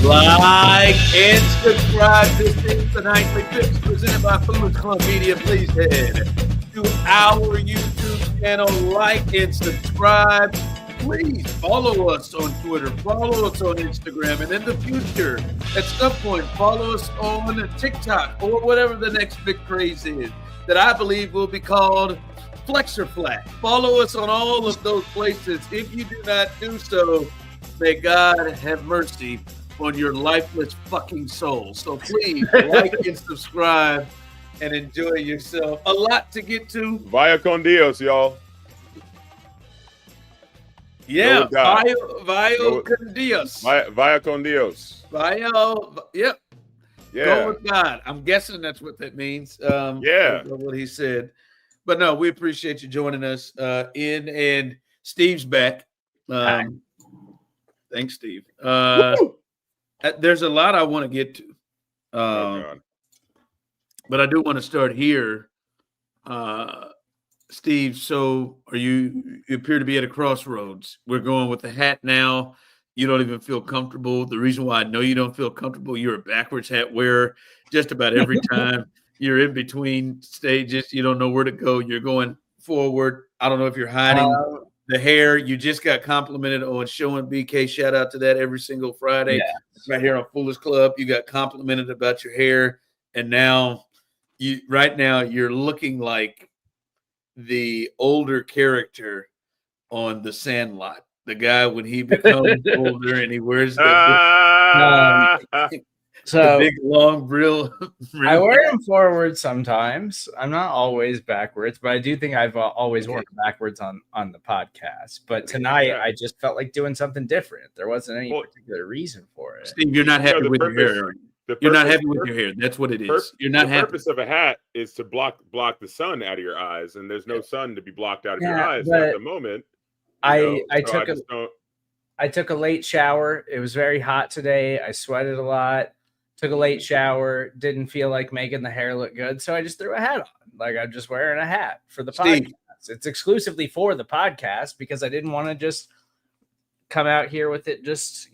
Like and subscribe. This is the Nightly Fix presented by Foolish Club Media. Please head to our YouTube channel, like and subscribe. Please follow us on Twitter, follow us on Instagram, and in the future, at some point, follow us on TikTok or whatever the next big craze is that I believe will be called Flexor Flat. Follow us on all of those places. If you do not do so, may God have mercy on your lifeless fucking soul. So please like and subscribe and enjoy yourself. A lot to get to. Vaya con Dios, y'all. Yeah, vaya con Dios. Vaya con Dios. Yep. Yeah. Go with God. I'm guessing that's what that means. Yeah. What he said. But no, we appreciate you joining us. And Steve's back. Thanks, Steve. There's a lot I want to get to. But I do want to start here. Steve, so you appear to be at a crossroads. We're going with the hat now. You don't even feel comfortable. The reason why I know you don't feel comfortable, you're a backwards hat wearer just about every time. You're in between stages. You don't know where to go. You're going forward. I don't know if you're hiding the hair. You just got complimented on showing BK. Shout out to that every single Friday. Yes. Right here on Foolish Club. You got complimented about your hair. And now you're looking like the older character on The Sandlot. The guy when he becomes older and he wears the big long brill. I wear them forward sometimes. I'm not always backwards, but I do think I've always worn backwards on the podcast. But tonight I just felt like doing something different. There wasn't any particular reason for it. Steve, you're not happy with your hair. You're not happy with your hair. That's what it is. You're not happy. The purpose of a hat is to block the sun out of your eyes, and there's no sun to be blocked out of your eyes at the moment. I took a late shower. It was very hot today. I sweated a lot. Took a late shower. Didn't feel like making the hair look good, so I just threw a hat on. Like I'm just wearing a hat for the podcast. It's exclusively for the podcast because I didn't want to just come out here with it just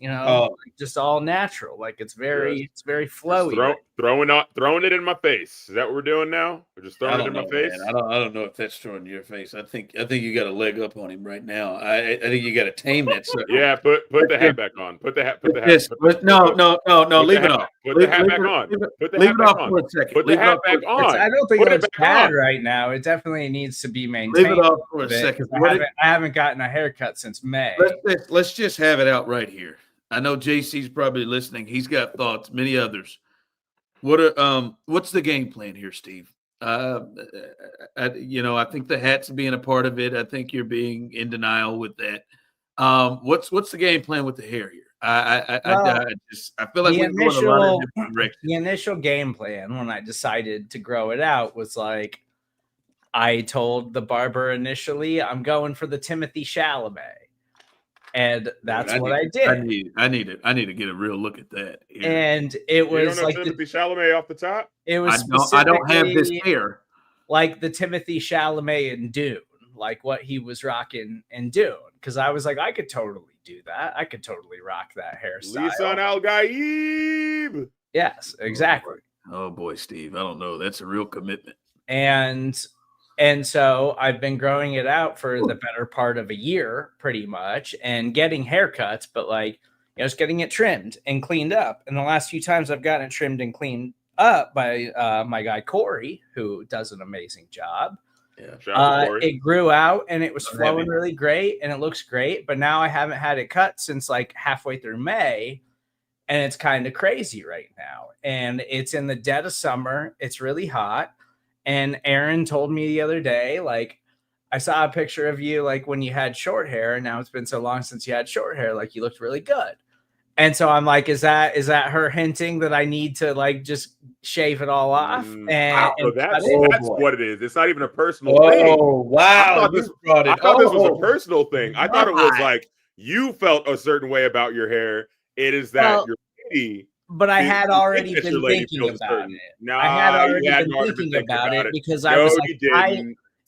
just all natural. Like it's very flowy. Throwing it in my face. Is that what we're doing now? We're just throwing it in my face. Man. I don't know if that's throwing your face. I think you got a leg up on him right now. I think you got to tame that stuff. Yeah, put the hat back on. Put the hat. No. Leave it off. Put the hat back on. Leave it off for a second. Put the hat back on. I don't think it's bad right now. It definitely needs to be maintained. Leave it off for a second. I haven't gotten a haircut since May. Let's just have it out right here. I know JC's probably listening. He's got thoughts. Many others. What's the game plan here, Steve? I think the hat's being a part of it. I think you're being in denial with that. What's the game plan with the hair here? I feel like we're going a lot of different directions. The initial game plan when I decided to grow it out was like I told the barber initially I'm going for the Timothy Chalamet. And that's what I did. I need to get a real look at that. Here. And it was like Timothy Chalamet off the top. It was. I don't have this hair like the Timothy Chalamet in Dune, like what he was rocking in Dune. Because I was like, I could totally do that. I could totally rock that hairstyle. Lisan Al Gaib. Yes, exactly. Oh boy, Steve, I don't know. That's a real commitment. And so I've been growing it out for the better part of a year, pretty much, and getting haircuts, but just getting it trimmed and cleaned up. And the last few times I've gotten it trimmed and cleaned up by my guy Corey, who does an amazing job. Yeah, it grew out and it was flowing really great and it looks great. But now I haven't had it cut since like halfway through May, and it's kind of crazy right now. And it's in the dead of summer. It's really hot. And Aaron told me the other day, like, I saw a picture of you, like, when you had short hair, and now it's been so long since you had short hair, like, you looked really good. And so I'm like, is that her hinting that I need to, like, just shave it all off? That's what it is. It's not even a personal thing. Oh, wow. I thought this was a personal thing. I thought it was like you felt a certain way about your hair. It is that your lady. But I had already been thinking about it. I had already been thinking about it because I was like,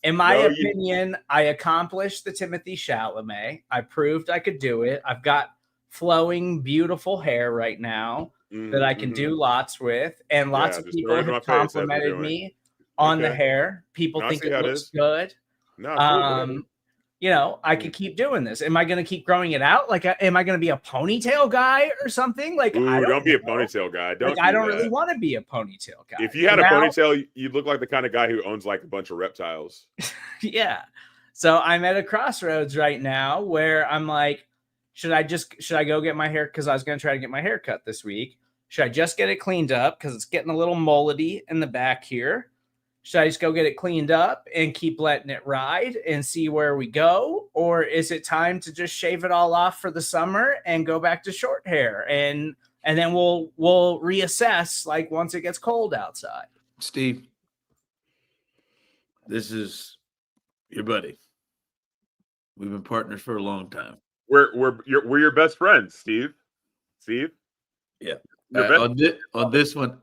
in my opinion, I accomplished the Timothy Chalamet. I proved I could do it. I've got flowing, beautiful hair right now that I can do lots with. And lots of people have complimented me on the hair. People think it looks good. No, cool, you know, I could keep doing this. Am I going to keep growing it out? Like, am I going to be a ponytail guy or something? Like, don't be a ponytail guy. I don't really want to be a ponytail guy. If you had a ponytail, you'd look like the kind of guy who owns like a bunch of reptiles. Yeah. So I'm at a crossroads right now where I'm like, should I go get my hair? Because I was going to try to get my hair cut this week. Should I just get it cleaned up? Because it's getting a little mullety in the back here. Should I just go get it cleaned up and keep letting it ride and see where we go? Or is it time to just shave it all off for the summer and go back to short hair? And then we'll reassess like once it gets cold outside. Steve, this is your buddy. We've been partners for a long time. We're your best friends, Steve. Yeah. On this one,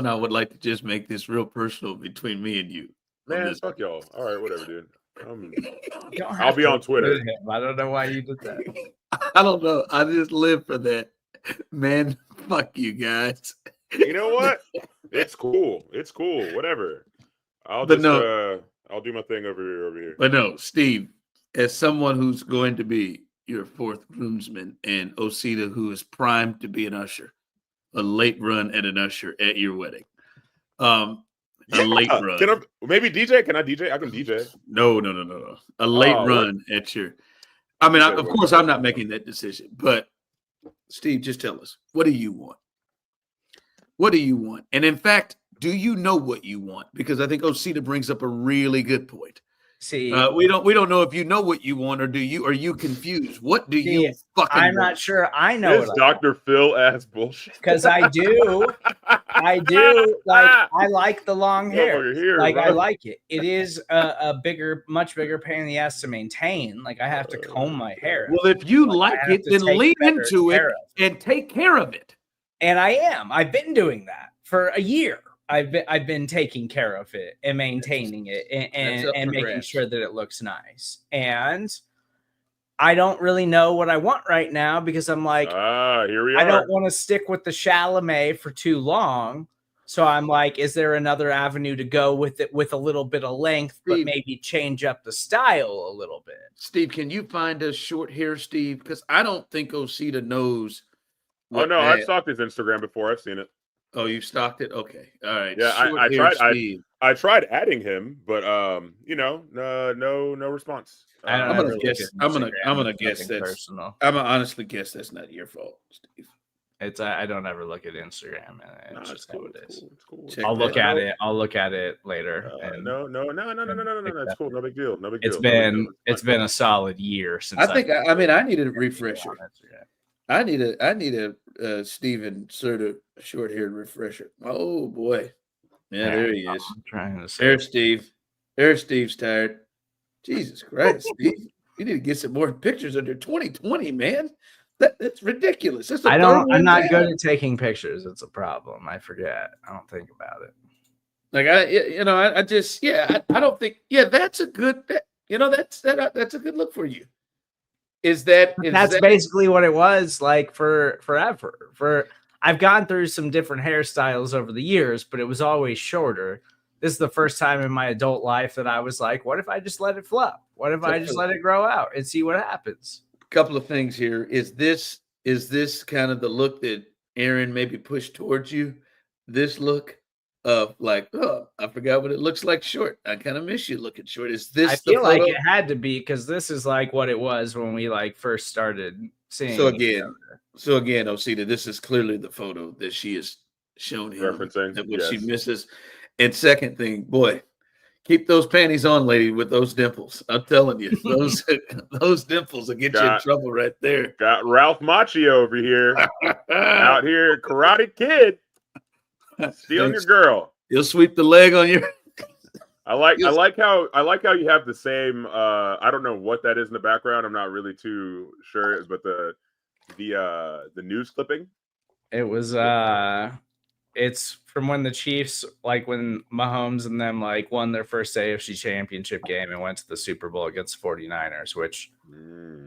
I would like to just make this real personal between me and you. Man, fuck y'all. All right, whatever, dude. I'll be on Twitter. I don't know why you did that. I don't know. I just live for that. Man, fuck you guys. You know what? It's cool. Whatever. I'll do my thing over here. But no, Steve, as someone who's going to be your fourth groomsman and Osita, who is primed to be an usher. A late run at an usher at your wedding. A late run. Maybe DJ? Can I DJ? I can DJ. No. A late run at your. I mean, of course, I'm not making that decision. But Steve, just tell us, what do you want? What do you want? And in fact, do you know what you want? Because I think Osita brings up a really good point. See, we don't know if you know what you want, or are you confused? What do you fucking I'm want? not sure I know. This Dr. Phil ass bullshit. Because I do like I like the long hair. Like I like it. It is a much bigger pain in the ass to maintain. Like I have to comb my hair. Well, if you like it, then lean into it and take care of it. And I am. I've been doing that for a year. I've been taking care of it and maintaining it and making sure that it looks nice. And I don't really know what I want right now because I'm like, here we are. I don't want to stick with the Chalamet for too long. So I'm like, is there another avenue to go with it with a little bit of length, but maybe change up the style a little bit? Steve, can you find us short hair, Steve? Because I don't think Osita knows. Oh, no, I've stalked his Instagram before. I've seen it. Oh, you stalked it? Okay. All right. Yeah, I tried adding him, but no response. I'm gonna guess that's personal. I'm gonna honestly guess that's not your fault, Steve. I don't ever look at Instagram, and it's just how it is. It's cool. I'll look at it. I'll look at it later. No. It's cool. No big deal. It's been a solid year since. I need a refresher. I need a Steven Serda short-haired refresher. Oh boy. Yeah, there he is. I'm trying to say. There's Steve. There's Steve's tired. Jesus Christ, Steve. You need to get some more pictures under 2020, man. That's ridiculous. I'm not good at taking pictures. It's a problem. I forget. I don't think about it. Like I don't think. Yeah, that's a good. That's a good look for you. That's basically what it was like for forever. I've gone through some different hairstyles over the years, but it was always shorter. This is the first time in my adult life that I was like, what if I just let it flop? What if I just let it grow out and see what happens? Couple of things here. Is this kind of the look that Aaron maybe pushed towards you? This look of like, oh, I forgot what it looks like short. I kind of miss you looking short. Is this? I feel like it had to be because this is like what it was when we like first started seeing. So again, Osita, this is clearly the photo that she has shown him that what she misses. And second thing, boy, keep those panties on, lady, with those dimples. I'm telling you, those dimples will get you in trouble right there. Got Ralph Macchio over here, out here, Karate Kid. Stealing your girl. You'll sweep the leg on your. I like how you have the same. I don't know what that is in the background. I'm not really too sure, but the news clipping. It was It's from when the Chiefs, like when Mahomes and them like won their first AFC championship game and went to the Super Bowl against 49ers, which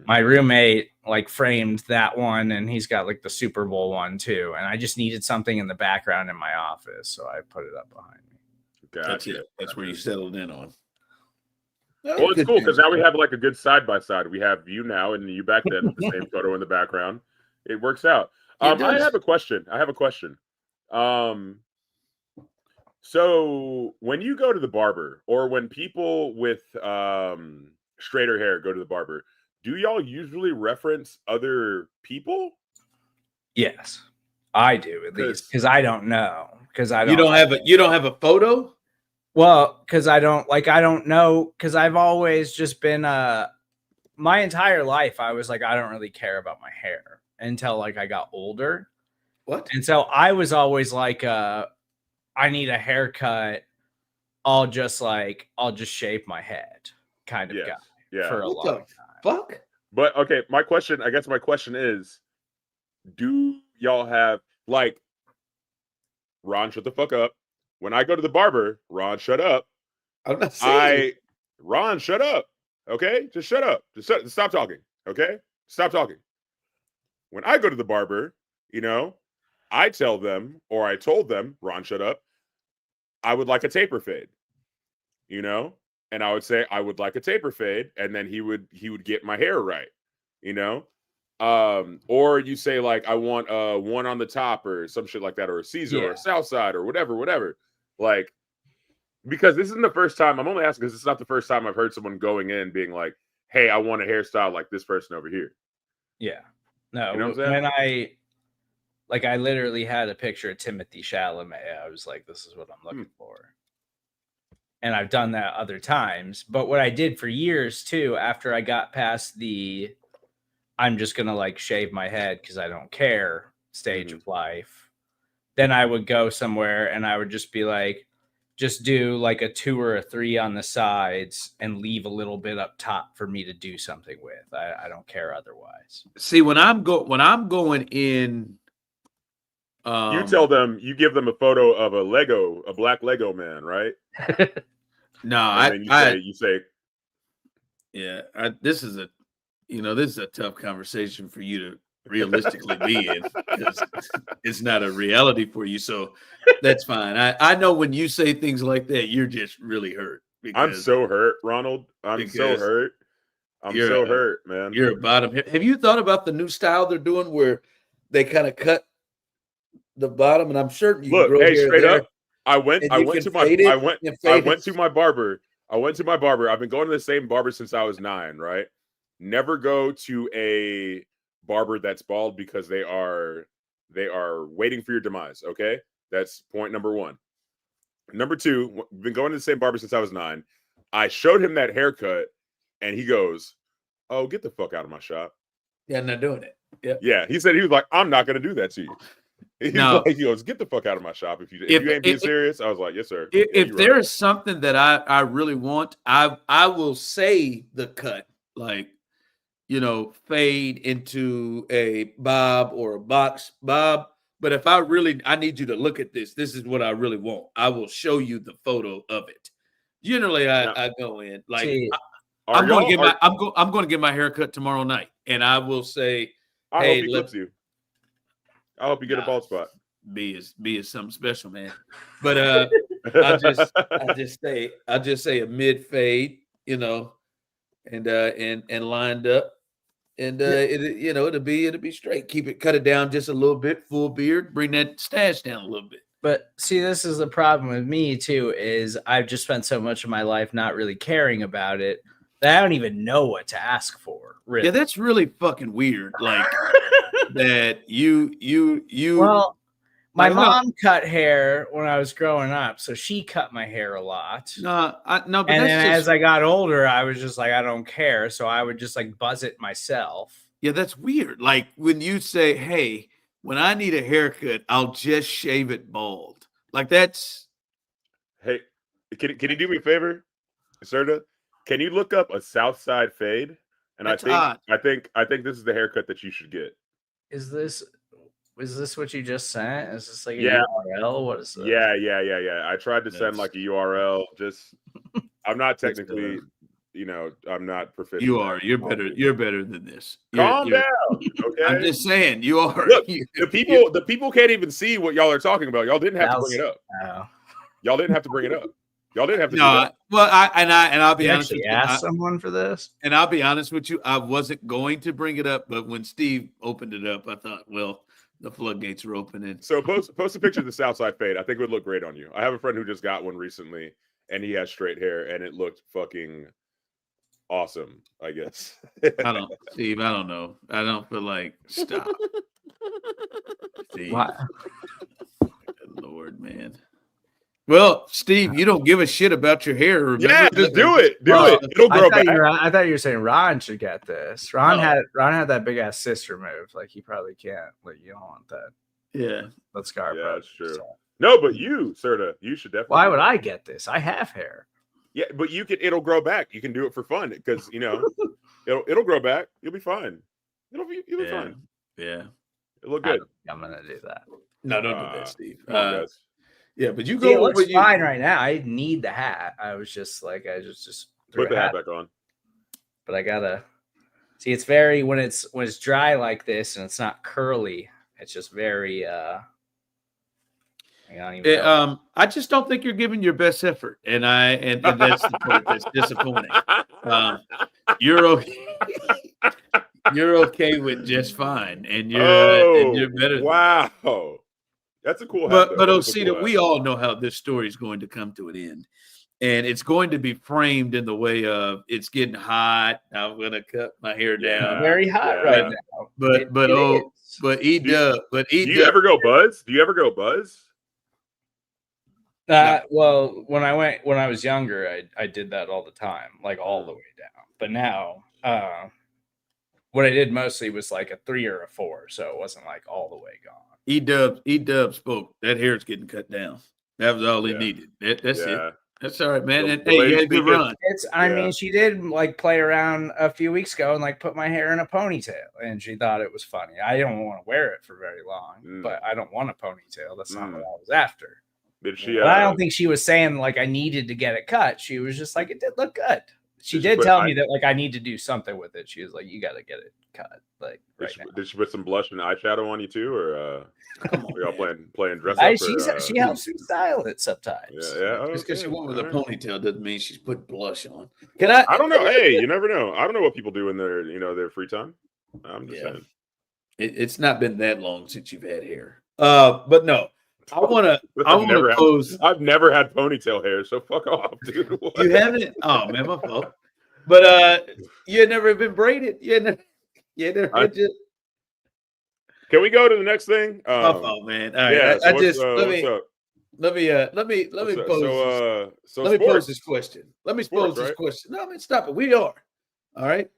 my roommate like framed that one, and he's got like the Super Bowl one too. And I just needed something in the background in my office, so I put it up behind me. Gotcha. That's it. That's where you settled in on. Well, it's cool because now we have like a good side by side. We have you now and you back then with the same photo in the background. It works out. I have a question. So when you go to the barber, or when people with straighter hair go to the barber, do y'all usually reference other people? Yes, I do, at least, because I don't know. Because I don't. You don't have a photo. Well, because I don't know, because I've always just been my entire life I was like, I don't really care about my hair until like I got older. What? And so I was always like, I need a haircut. I'll just shave my head kind of guy. Yeah. For a long time. Fuck. But okay, my question is, do y'all have like, Ron, shut the fuck up. When I go to the barber, Ron, shut up. I'm not saying Ron, shut up. Okay? Just shut up. Just stop talking. Okay? Stop talking. When I go to the barber, I tell them, or I told them, Ron, shut up, I would like a taper fade. And I would say I would like a taper fade, and then he would get my hair right. Or you say like, I want one on the top or some shit like that, or a Caesar or a South Side or whatever. Like, because this isn't the first time, I'm only asking because it's not the first time I've heard someone going in being like, hey, I want a hairstyle like this person over here. Yeah. No, you know what I'm saying? when I literally had a picture of Timothy Chalamet, I was like, this is what I'm looking for. And I've done that other times. But what I did for years too, after I got past the I'm just going to like shave my head because I don't care stage of life, then I would go somewhere and I would just be like, just do like a 2 or a 3 on the sides and leave a little bit up top for me to do something with. I don't care otherwise. See, when I'm going in, you tell them, you give them a photo of a black Lego man, right? No, you say, yeah, this is a tough conversation for you to realistically be in, because it's not a reality for you. So that's fine. I know when you say things like that, you're just really hurt. I'm so hurt, Ronald. I'm so hurt. I'm so hurt, man. You're a bottom. Have you thought about the new style they're doing where they kind of cut the bottom? And I'm certain you look, can grow hey, hair straight there, up. I went to my barber. I've been going to the same barber since I was 9, right? Never go to a barber that's bald, because they are waiting for your demise. Okay, that's point number 1. Number 2, been going to the same barber since I was 9. I showed him that haircut, and he goes, "Oh, get the fuck out of my shop." Yeah, I'm not doing it. Yeah, yeah. He was like, "I'm not going to do that to you." He goes, "Get the fuck out of my shop if you ain't being serious." I was like, "Yes, sir." If there is something that I really want, I will say the cut, like, fade into a bob or a box bob. But if I need you to look at this is what I really want, I will show you the photo of it. Generally, I go in like, I'm going to get my haircut tomorrow night, and I will say, I hope he clips you. I hope you get a bald spot. B is something special, man. But I just say a mid fade, and lined up, and it'll be straight. Cut it down just a little bit, full beard, bring that stash down a little bit. But see, this is the problem with me too, is I've just spent so much of my life not really caring about it that I don't even know what to ask for. Really. Yeah, that's really fucking weird. Like that you. Well, my mom cut hair when I was growing up, so she cut my hair a lot. No, but and then as I got older, I was just like, I don't care, so I would just like buzz it myself. Yeah, that's weird. Like when you say, "Hey, when I need a haircut, I'll just shave it bald." Like that's. Hey, can you do me a favor, Serda? Can you look up a South Side fade? And I think this is the haircut that you should get. Is this? is this what you just sent? Is this like a Yeah. URL? What is this? Yeah. I tried to send like a URL. Just I'm not technically, I'm not proficient. You are. You're better. You're better than this. Calm down. Okay. I'm just saying you are. Look, the people can't even see what y'all are talking about. Y'all didn't have to bring it up. Y'all didn't have to bring it up. Y'all didn't have to. No, well, I'll be honest with you. Ask someone for this, and I'll be honest with you. I wasn't going to bring it up, but when Steve opened it up, I thought, well, the floodgates are opening. So post a picture of the Southside fade. I think it would look great on you. I have a friend who just got one recently, and he has straight hair, and it looked fucking awesome. I guess. Steve. I don't know. I don't feel like stop. Steve. What? Good Lord, man. Well, Steve, you don't give a shit about your hair. Remember? Yeah, just do it. Do it. It'll grow back. I thought you were saying Ron should get this. Ron had that big ass sister move. Like he probably can't. Like you don't want that. Yeah, that's scar. Yeah, that's true. So. No, but you, Serda, you should definitely. Why would I get this? I have hair. Yeah, but you can. It'll grow back. You can do it for fun because it'll grow back. You'll be fine. You'll be fine. Yeah, it look good. I'm gonna do that. No, don't do that, Steve. Yeah, but you go. It looks fine right now. I didn't need the hat. I was just like, I just put the hat back on. But I gotta see. It's very when it's dry like this and it's not curly. It's just very. I just don't think you're giving your best effort, and that's the part that's disappointing. You're okay. You're okay with just fine, and you're better. Wow. That's a cool. But Osita, we all know how this story is going to come to an end, and it's going to be framed in the way of it's getting hot. I'm going to cut my hair down. Very hot right now. But do you ever go buzz? Do you ever go buzz? Well, when I was younger, I did that all the time, like all the way down. But now, what I did mostly was like a 3 or a 4, so it wasn't like all the way gone. E-Dub spoke. That hair's getting cut down. That was all he needed. That's it. That's all right, man. And hey, you had a good run. I mean, she did like play around a few weeks ago and like put my hair in a ponytail, and she thought it was funny. I don't want to wear it for very long, but I don't want a ponytail. That's not what I was after. Did she? But I don't think she was saying like I needed to get it cut. She was just like, it did look good. She did tell me that like I need to do something with it. She was like, you got to get it cut. Like did she put some blush and eyeshadow on you too, or we all playing dress up? She helps me style it sometimes. Yeah. Just because she went with a ponytail doesn't mean she's put blush on. I don't know. Hey, you never know. I don't know what people do in their their free time. I'm just saying. It's not been that long since you've had hair. But no. I want to close. I've never had ponytail hair, so fuck off, dude. You haven't? Oh man, my fault. But you had never been braided. You never Can we go to the next thing? My fault, man. All right. Yeah, let me pose this question. Let me pose this question. No, man, stop it. We are. All right.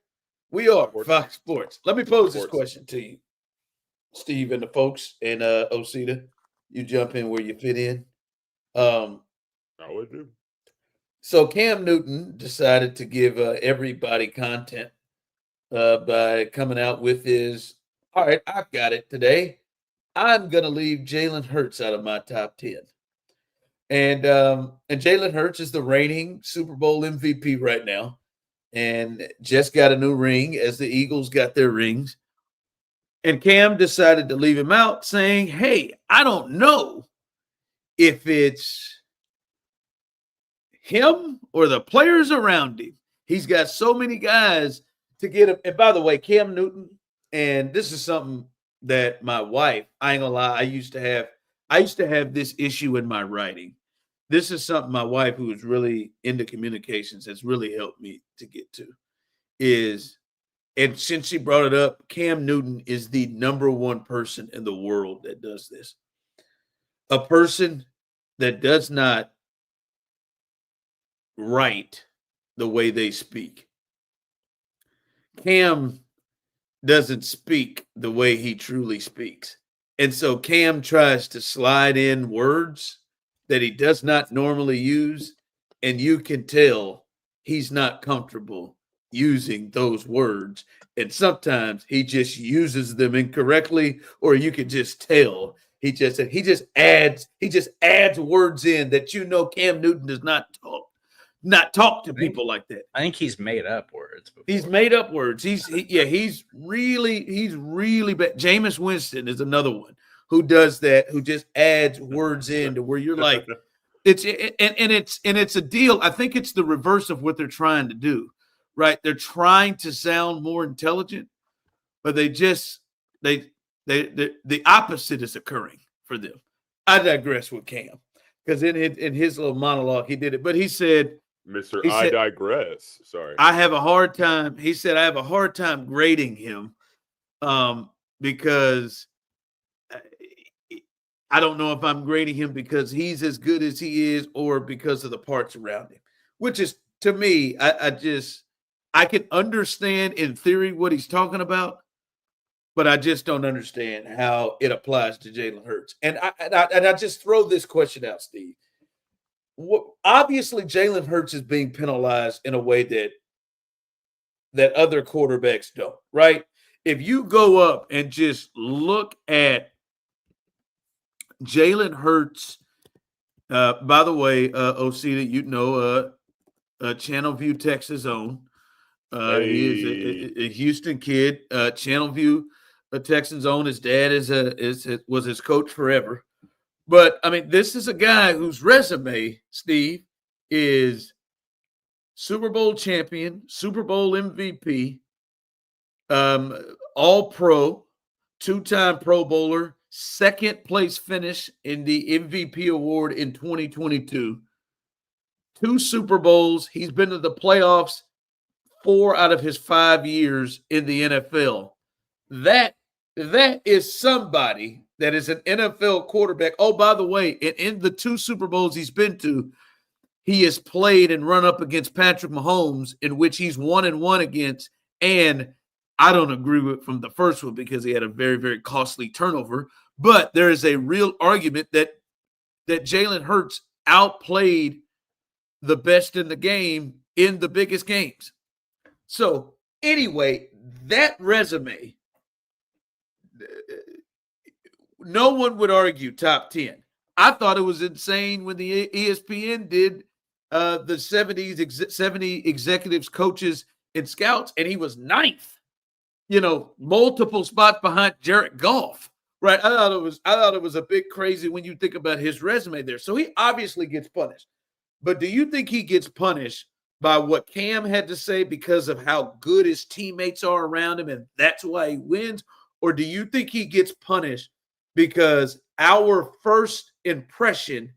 We are Fox Sports. Let me pose this question to you, Steve, and the folks, and Osita. You jump in where you fit in. I would do. So Cam Newton decided to give everybody content by coming out with his, all right, I've got it today. I'm going to leave Jalen Hurts out of my top 10. And Jalen Hurts is the reigning Super Bowl MVP right now and just got a new ring as the Eagles got their rings. And Cam decided to leave him out, saying, hey, I don't know if it's him or the players around him. He's got so many guys to get him. And by the way, Cam Newton, and this is something that my wife, I ain't gonna lie, I used to have this issue in my writing. This is something my wife, who is really into communications, has really helped me to get to, and since she brought it up, Cam Newton is the number one person in the world that does this. A person that does not write the way they speak. Cam doesn't speak the way he truly speaks. And so Cam tries to slide in words that he does not normally use, and you can tell he's not comfortable using those words. And sometimes he just uses them incorrectly, or you can just tell he just adds words in that Cam Newton does not talk to people like that. I think he's made up words before. He's made up words. He's really bad. Jameis Winston is another one who does that, who just adds words in to where you're like, it's a deal. I think it's the reverse of what they're trying to do, right? They're trying to sound more intelligent, but the opposite is occurring for them. I digress with Cam because in his little monologue he did it, but he said, I digress. Sorry. I have a hard time. He said, I have a hard time grading him because I don't know if I'm grading him because he's as good as he is or because of the parts around him, which is, to me, I can understand in theory what he's talking about, but I just don't understand how it applies to Jalen Hurts. And I just throw this question out, Steve. Obviously, Jalen Hurts is being penalized in a way that other quarterbacks don't, right? If you go up and just look at Jalen Hurts, by the way, Osita, Channel View, Texas own. He is a Houston kid, Channel View, a Texans own. His dad was his coach forever. But, I mean, this is a guy whose resume, Steve, is Super Bowl champion, Super Bowl MVP, All-Pro, two-time Pro Bowler, second-place finish in the MVP award in 2022, 2 Super Bowls. He's been to the playoffs 4 out of his 5 years in the NFL. That is somebody that is an NFL quarterback. Oh, by the way, in the 2 Super Bowls he's been to, he has played and run up against Patrick Mahomes, in which he's 1-1 against. And I don't agree with from the first one because he had a very, very costly turnover. But there is a real argument that Jalen Hurts outplayed the best in the game in the biggest games. So anyway, that resume, no one would argue top 10. I thought it was insane when the ESPN did the 70 executives, coaches, and scouts, and he was 9th. Multiple spots behind Jared Goff. Right? I thought it was a bit crazy when you think about his resume there. So he obviously gets punished. But do you think he gets punished by what Cam had to say because of how good his teammates are around him and that's why he wins? Or do you think he gets punished because our first impression,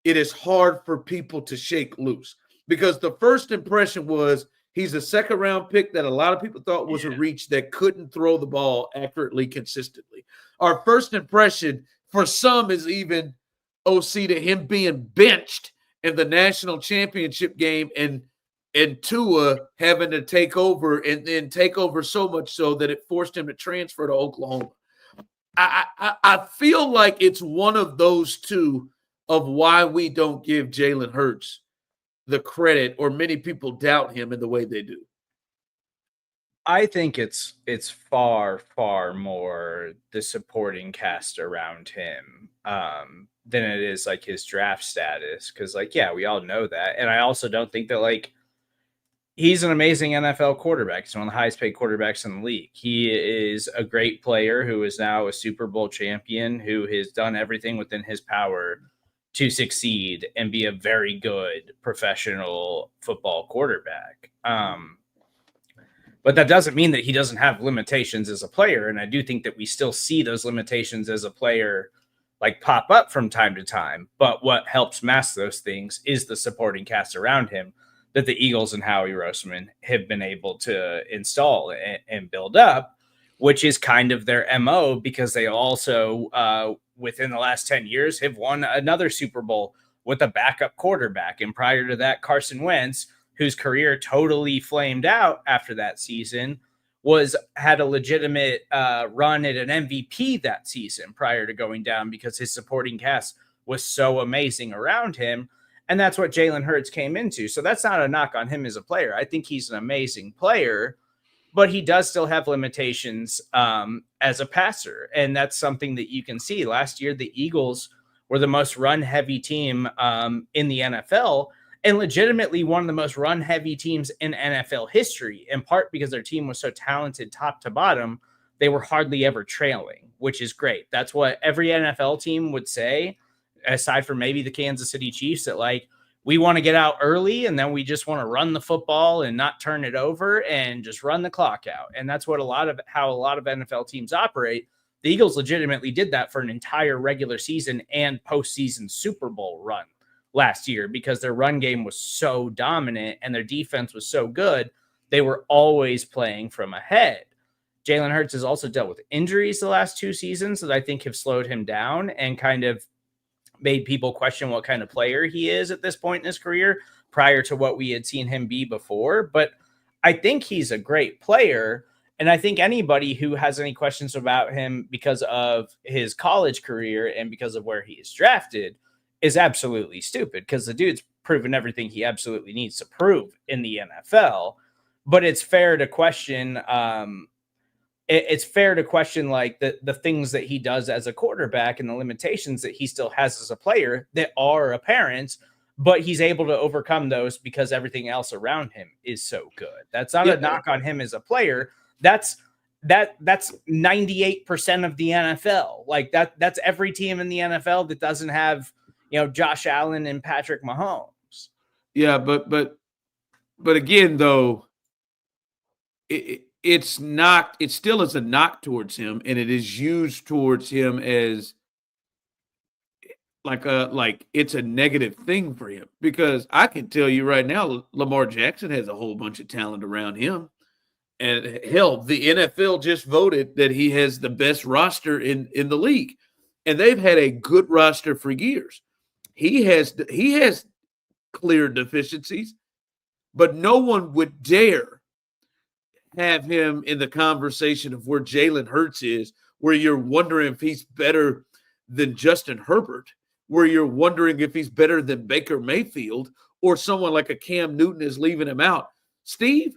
it is hard for people to shake loose? Because the first impression was he's a second-round pick that a lot of people thought was a reach that couldn't throw the ball accurately, consistently. Our first impression for some is even Osita, him being benched in the national championship game and Tua having to take over and then take over so much so that it forced him to transfer to Oklahoma. I feel like it's one of those two of why we don't give Jalen Hurts the credit, or many people doubt him in the way they do. I think it's far, far more the supporting cast around him than it is like his draft status. Because, we all know that. And I also don't think that, he's an amazing NFL quarterback. He's one of the highest paid quarterbacks in the league. He is a great player who is now a Super Bowl champion, who has done everything within his power to succeed and be a very good professional football quarterback. But that doesn't mean that he doesn't have limitations as a player. And I do think that we still see those limitations as a player pop up from time to time. But what helps mask those things is the supporting cast around him that the Eagles and Howie Roseman have been able to install and build up, which is kind of their MO, because they also, within the last 10 years, have won another Super Bowl with a backup quarterback. And prior to that, Carson Wentz, whose career totally flamed out after that season, had a legitimate run at an MVP that season prior to going down because his supporting cast was so amazing around him. And that's what Jalen Hurts came into. So that's not a knock on him as a player. I think he's an amazing player, but he does still have limitations as a passer. And that's something that you can see. Last year, the Eagles were the most run-heavy team in the NFL, and legitimately one of the most run-heavy teams in NFL history, in part because their team was so talented top to bottom, they were hardly ever trailing, which is great. That's what every NFL team would say, aside from maybe the Kansas City Chiefs, that like, we want to get out early and then we just want to run the football and not turn it over and just run the clock out. And that's what how a lot of NFL teams operate. The Eagles legitimately did that for an entire regular season and postseason Super Bowl run last year because their run game was so dominant and their defense was so good. They were always playing from ahead. Jalen Hurts has also dealt with injuries the last 2 seasons that I think have slowed him down and kind of made people question what kind of player he is at this point in his career prior to what we had seen him be before. But I think he's a great player. And I think anybody who has any questions about him because of his college career and because of where he is drafted is absolutely stupid because the dude's proven everything he absolutely needs to prove in the NFL. But it's fair to question like the things that he does as a quarterback and the limitations that he still has as a player that are apparent, but he's able to overcome those because everything else around him is so good. That's not a knock on him as a player. That's 98% of the NFL. Like that's every team in the NFL that doesn't have, Josh Allen and Patrick Mahomes. Yeah, but again though, it still is a knock towards him, and it is used towards him as like it's a negative thing for him because I can tell you right now, Lamar Jackson has a whole bunch of talent around him. And hell, the NFL just voted that he has the best roster in the league. And they've had a good roster for years. He has clear deficiencies, but no one would dare have him in the conversation of where Jalen Hurts is, where you're wondering if he's better than Justin Herbert, where you're wondering if he's better than Baker Mayfield, or someone like a Cam Newton is leaving him out. Steve,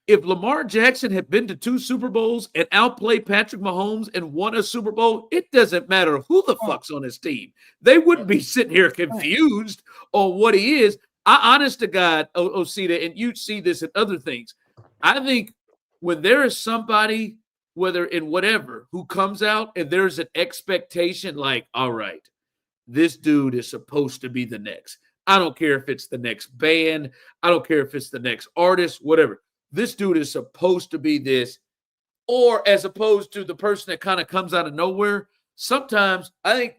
if Lamar Jackson had been to 2 Super Bowls and outplayed Patrick Mahomes and won a Super Bowl, it doesn't matter who the fuck's on his team. They wouldn't be sitting here confused on what he is. Honest to God, Osita, and you see this in other things, I think when there is somebody, whether in whatever, who comes out and there's an expectation like, all right, this dude is supposed to be the next. I don't care if it's the next band. I don't care if it's the next artist, whatever. This dude is supposed to be this, or as opposed to the person that kind of comes out of nowhere. Sometimes I think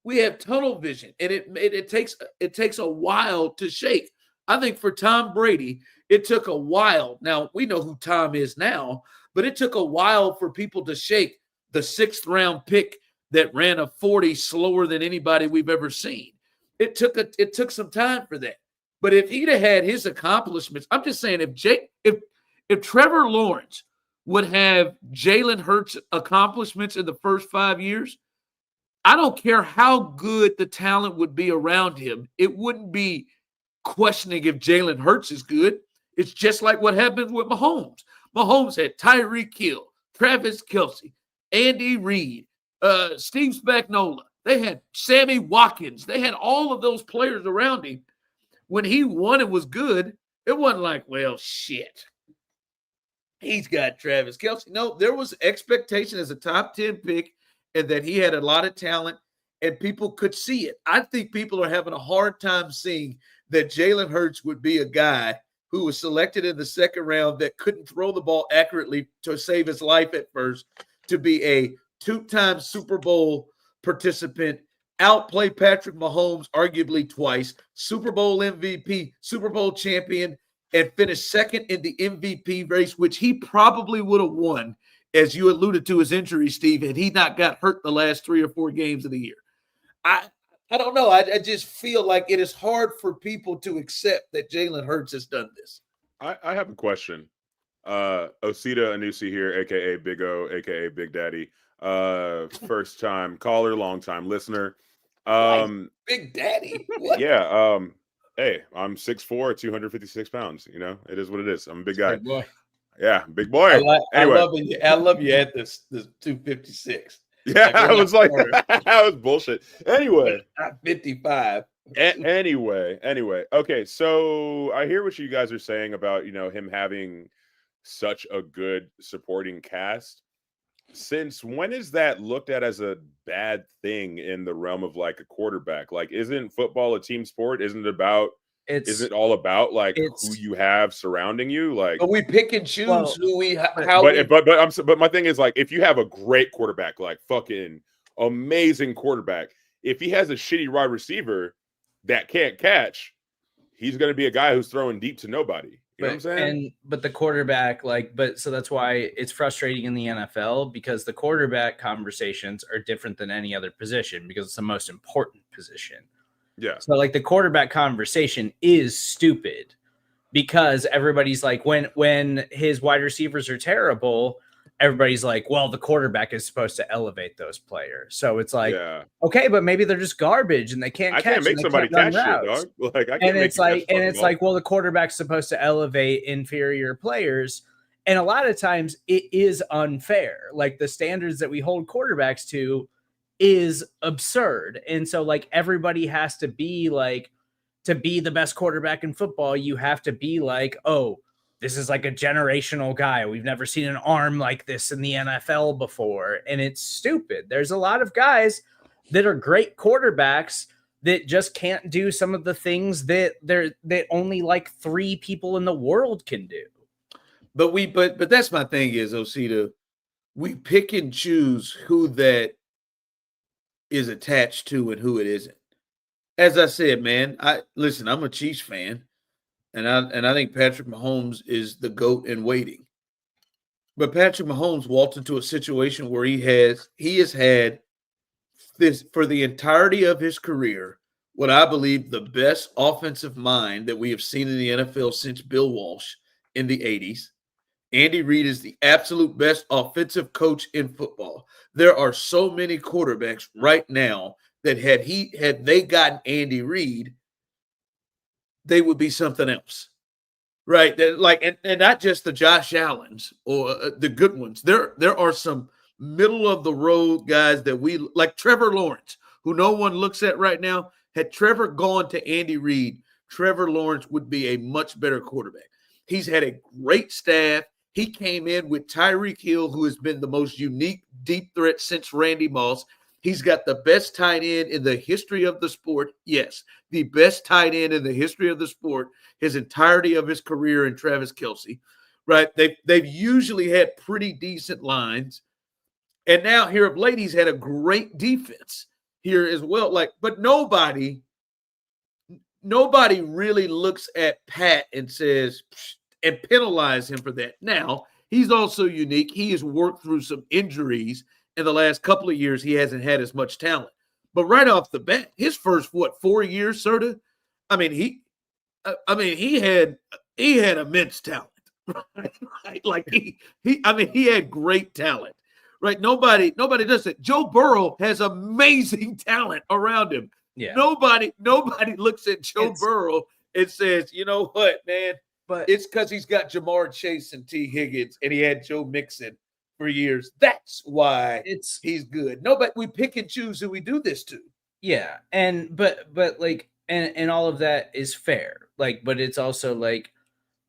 we have tunnel vision, and it takes a while to shake. I think for Tom Brady, it took a while. Now we know who Tom is now, but it took a while for people to shake the 6th round pick that ran a 40 slower than anybody we've ever seen. It took some time for that. But if he'd have had his accomplishments, I'm just saying, if Trevor Lawrence would have Jalen Hurts' accomplishments in the first 5 years, I don't care how good the talent would be around him. It wouldn't be questioning if Jalen Hurts is good. It's just like what happened with Mahomes. Mahomes had Tyreek Hill, Travis Kelce, Andy Reid, Steve Spagnuolo. They had Sammy Watkins. They had all of those players around him. When he won and was good, it wasn't like, well, shit, he's got Travis Kelce. No, there was expectation as a top 10 pick and that he had a lot of talent and people could see it. I think people are having a hard time seeing that Jalen Hurts would be a guy who was selected in the 2nd round that couldn't throw the ball accurately to save his life at first, to be a 2-time Super Bowl participant, outplay Patrick Mahomes arguably twice, Super Bowl MVP, Super Bowl champion, and finish 2nd in the MVP race, which he probably would have won, as you alluded to his injury, Steve, had he not got hurt the last 3 or 4 games of the year. I don't know. I just feel like it is hard for people to accept that Jalen Hurts has done this. I have a question. Osita Anusi here, a.k.a. Big O, a.k.a. Big Daddy. First time caller, long time listener. Big Daddy. What? Yeah. Hey, I'm 6'4", 256 pounds. You know, it is what it is. I'm a big guy. Big boy. Yeah, big boy. Anyway, I love you at this 256. Yeah, like, I was like, that was bullshit. Anyway, not 55. Anyway. Okay, so I hear what you guys are saying about, you know, him having such a good supporting cast. Since when is that looked at as a bad thing in the realm of like a quarterback? Like, isn't football a team sport? Isn't it all about like who you have surrounding you? Like, but we pick and choose who we but my thing is, like, if you have a great quarterback, like fucking amazing quarterback, if he has a shitty wide receiver that can't catch, he's going to be a guy who's throwing deep to nobody. You know what I'm saying? But the quarterback, so that's why it's frustrating in the NFL, because the quarterback conversations are different than any other position because it's the most important position. Yeah. So like the quarterback conversation is stupid because everybody's like, when his wide receivers are terrible, everybody's like, well, the quarterback is supposed to elevate those players. So it's like, okay, but maybe they're just garbage and they can't catch. I can't make somebody catch shit, dog. Like, I can't like, well, the quarterback's supposed to elevate inferior players. And a lot of times it is unfair. Like the standards that we hold quarterbacks to is absurd. And so like everybody has to be like, to be the best quarterback in football, you have to be like, oh, this is like a generational guy. We've never seen an arm like this in the NFL before. And it's stupid. There's a lot of guys that are great quarterbacks that just can't do some of the things that only like 3 people in the world can do. But that's my thing is, Osita, we pick and choose who that is attached to and who it isn't. As I said, man, I'm a Chiefs fan. And I think Patrick Mahomes is the GOAT in waiting. But Patrick Mahomes walked into a situation where he has had this for the entirety of his career, what I believe the best offensive mind that we have seen in the NFL since Bill Walsh in the 80s. Andy Reid is the absolute best offensive coach in football. There are so many quarterbacks right now that had they gotten Andy Reid, they would be something else, right? And not just the Josh Allens or the good ones. There are some middle of the road guys that we like. Trevor Lawrence, who no one looks at right now. Had Trevor gone to Andy Reid, Trevor Lawrence would be a much better quarterback. He's had a great staff. He came in with Tyreek Hill, who has been the most unique deep threat since Randy Moss. He's got the best tight end in the history of the sport. Yes, the best tight end in the history of the sport, his entirety of his career in Travis Kelce, right? They've usually had pretty decent lines. And now here of late, he's had a great defense here as well. But nobody really looks at Pat and says, and penalize him for that. Now, he's also unique. He has worked through some injuries. In the last couple of years, he hasn't had as much talent. But right off the bat, his first 4 years, Serda, he had immense talent. Right? Like he had great talent. Right? Nobody does it. Joe Burrow has amazing talent around him. Yeah. Nobody looks at Joe Burrow and says, you know what, man? But it's because he's got Jamar Chase and T. Higgins, and he had Joe Mixon for years. That's why he's good. But we pick and choose who we do this to. Yeah. And but like and all of that is fair. Like, but it's also like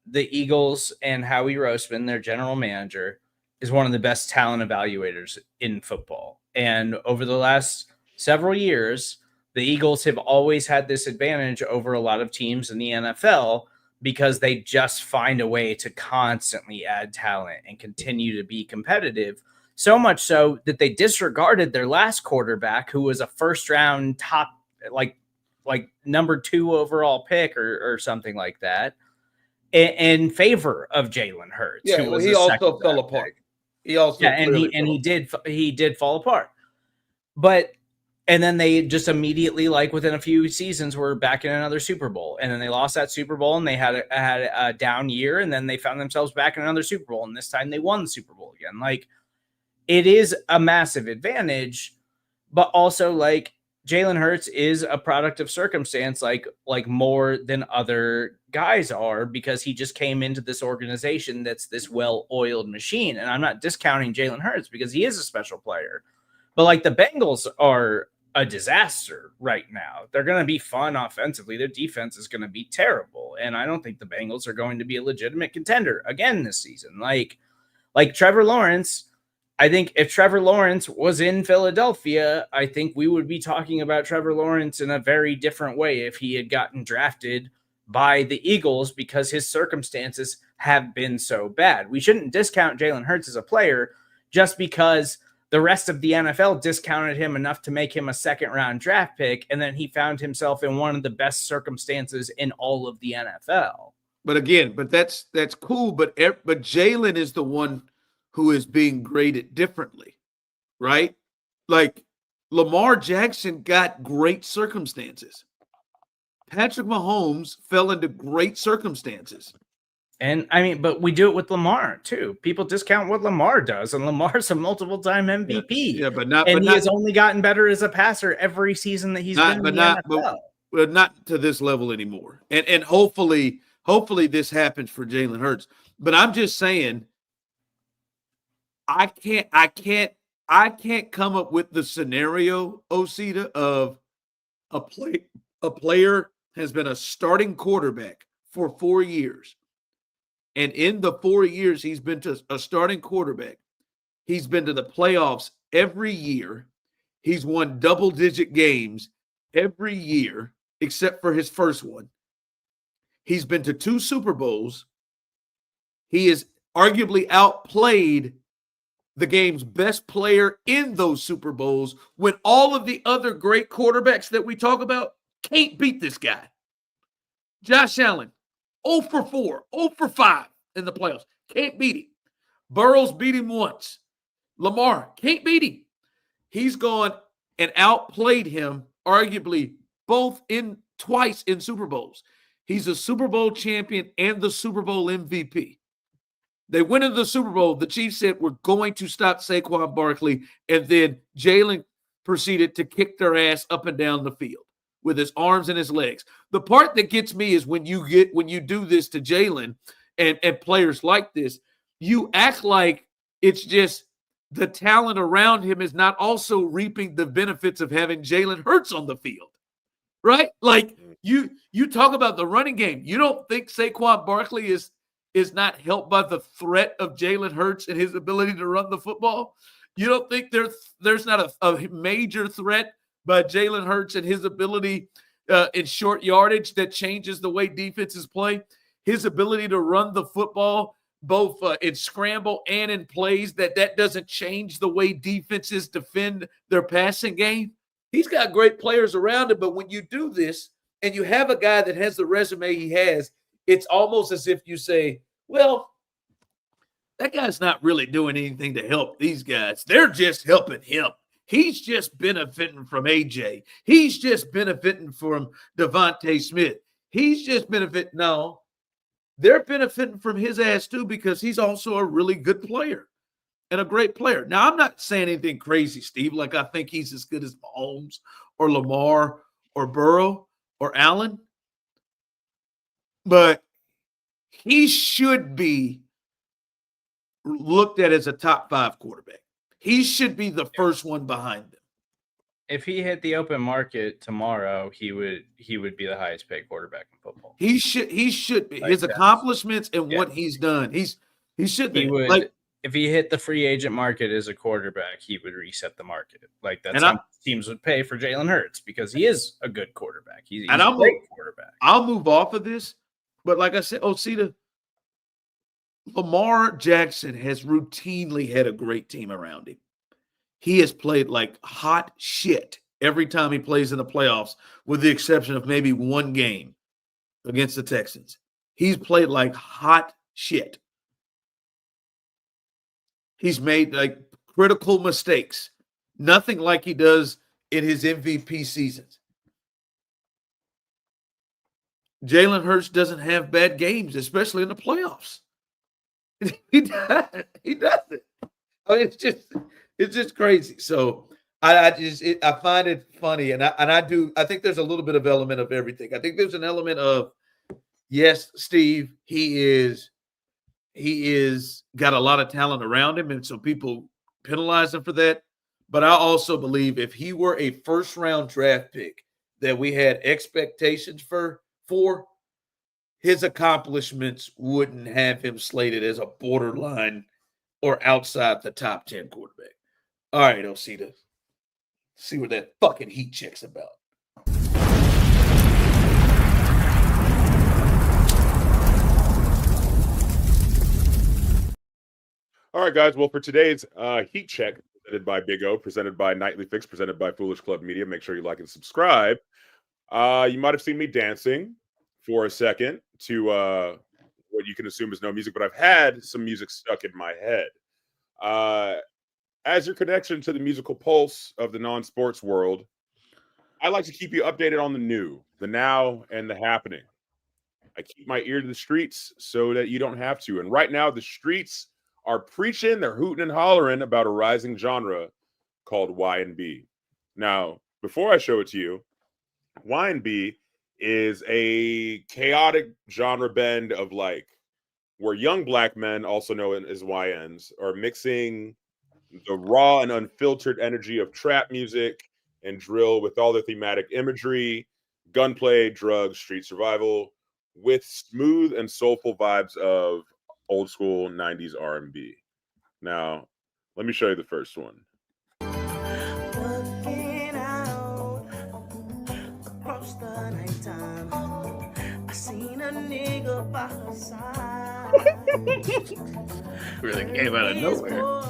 the Eagles and Howie Roseman, their general manager, is one of the best talent evaluators in football. And over the last several years, the Eagles have always had this advantage over a lot of teams in the NFL because they just find a way to constantly add talent and continue to be competitive. So much so that they disregarded their last quarterback, who was a first-round top, like number 2 overall pick or something like that, in favor of Jalen Hurts. Yeah, who was he also fell apart. He also he did fall apart. And then they just immediately, like within a few seasons, were back in another Super Bowl. And then they lost that Super Bowl and they had a down year. And then they found themselves back in another Super Bowl. And this time they won the Super Bowl again. Like, it is a massive advantage, but also like Jalen Hurts is a product of circumstance, like more than other guys are, because he just came into this organization that's this well-oiled machine. And I'm not discounting Jalen Hurts because he is a special player, but like the Bengals are a disaster right now. They're going to be fun offensively. Their defense is going to be terrible, and I don't think the Bengals are going to be a legitimate contender again this season. Like Trevor Lawrence. I think if Trevor Lawrence was in Philadelphia, I think we would be talking about Trevor Lawrence in a very different way if he had gotten drafted by the Eagles, because his circumstances have been so bad. We shouldn't discount Jalen Hurts as a player just because the rest of the NFL discounted him enough to make him a second-round draft pick, and then he found himself in one of the best circumstances in all of the NFL. But that's cool. But Jalen is the one who is being graded differently, right? Like Lamar Jackson got great circumstances. Patrick Mahomes fell into great circumstances. And I mean, but we do it with Lamar too. People discount what Lamar does, and Lamar's a multiple-time MVP. Yeah, but he has only gotten better as a passer every season that he's been in the NFL. But not to this level anymore. And hopefully this happens for Jalen Hurts. But I'm just saying, I can't come up with the scenario, Osita, of a player has been a starting quarterback for 4 years. And in the 4 years he's been to a starting quarterback, he's been to the playoffs every year. He's won double-digit games every year, except for his first one. He's been to 2 Super Bowls. He is arguably outplayed the game's best player in those Super Bowls, when all of the other great quarterbacks that we talk about can't beat this guy. Josh Allen, 0 for 4, 0 for 5 in the playoffs. Can't beat him. Burrows beat him once. Lamar can't beat him. He's gone and outplayed him, arguably twice in Super Bowls. He's a Super Bowl champion and the Super Bowl MVP. They went into the Super Bowl. The Chiefs said, we're going to stop Saquon Barkley. And then Jalen proceeded to kick their ass up and down the field with his arms and his legs. The part that gets me is when you do this to Jalen and players like this, you act like it's just the talent around him is not also reaping the benefits of having Jalen Hurts on the field, right? Like you talk about the running game. You don't think Saquon Barkley is not helped by the threat of Jalen Hurts and his ability to run the football? You don't think there's not a major threat by Jalen Hurts and his ability in short yardage that changes the way defenses play? His ability to run the football both in scramble and in plays, that doesn't change the way defenses defend their passing game? He's got great players around him, but when you do this and you have a guy that has the resume he has, it's almost as if you say, well, that guy's not really doing anything to help these guys. They're just helping him. He's just benefiting from AJ. He's just benefiting from Devontae Smith. He's just benefiting. No, they're benefiting from his ass too, because he's also a really good player and a great player. Now, I'm not saying anything crazy, Steve, like I think he's as good as Mahomes or Lamar or Burrow or Allen. But he should be looked at as a top 5 quarterback. He should be the first one behind them. If he hit the open market tomorrow, he would be the highest paid quarterback in football. He should be. His accomplishments and what he's done. He should be. If he hit the free agent market as a quarterback, he would reset the market. Like that's how teams would pay for Jalen Hurts, because he is a good quarterback. He's a great quarterback. I'll move off of this, but like I said, Osita, Lamar Jackson has routinely had a great team around him. He has played like hot shit every time he plays in the playoffs, with the exception of maybe one game against the Texans. He's played like hot shit. He's made like critical mistakes. Nothing like he does in his MVP seasons. Jalen Hurts doesn't have bad games, especially in the playoffs. He doesn't. I mean, it's just crazy. So I find it funny, and I think there's a little bit of element of everything. I think there's an element of, yes, Steve, he is got a lot of talent around him, and so people penalize him for that. But I also believe if he were a first-round draft pick that we had expectations for, his accomplishments wouldn't have him slated as a borderline or outside the top 10 quarterback. All right, Osita. See what that fucking heat check's about. All right, guys. Well, for today's heat check, presented by Big O, presented by Nightly Fix, presented by Foolish Club Media, make sure you like and subscribe. You might have seen me dancing for a second to what you can assume is no music, but I've had some music stuck in my head. As your connection to the musical pulse of the non-sports world, I like to keep you updated on the new, the now, and the happening. I keep my ear to the streets so that you don't have to. And right now, the streets are preaching, they're hooting and hollering about a rising genre called Y&B. Now, before I show it to you, Y&B is a chaotic genre bend of like where young black men, also known as YNs, are mixing the raw and unfiltered energy of trap music and drill with all the thematic imagery, gunplay, drugs, street survival, with smooth and soulful vibes of old school 90s R&B. Now, let me show you the first one. Looking out across the nighttime, I seen a nigga by her side. Really came out of nowhere.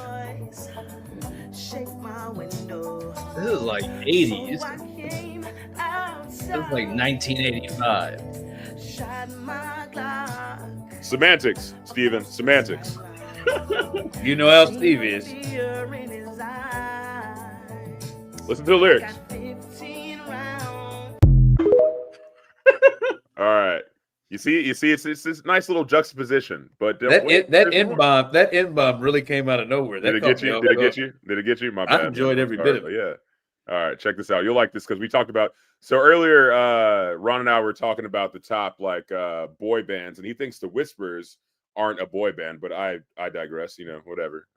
Shake my window. This is like 80s. So I came This outside, is like 1985. shot my Glock. Semantics, Steven, semantics. You know how Steve is. Fear in his eyes. Listen to the lyrics. Got 15 rounds. All right. You see, it's this nice little juxtaposition. But that N bomb really came out of nowhere. Did it get you? Did it get you? Did it get you? My bad. I enjoyed every bit of it. Yeah. All right, check this out. You'll like this because we talked about earlier. Ron and I were talking about the top boy bands, and he thinks the Whispers aren't a boy band, but I digress. You know, whatever.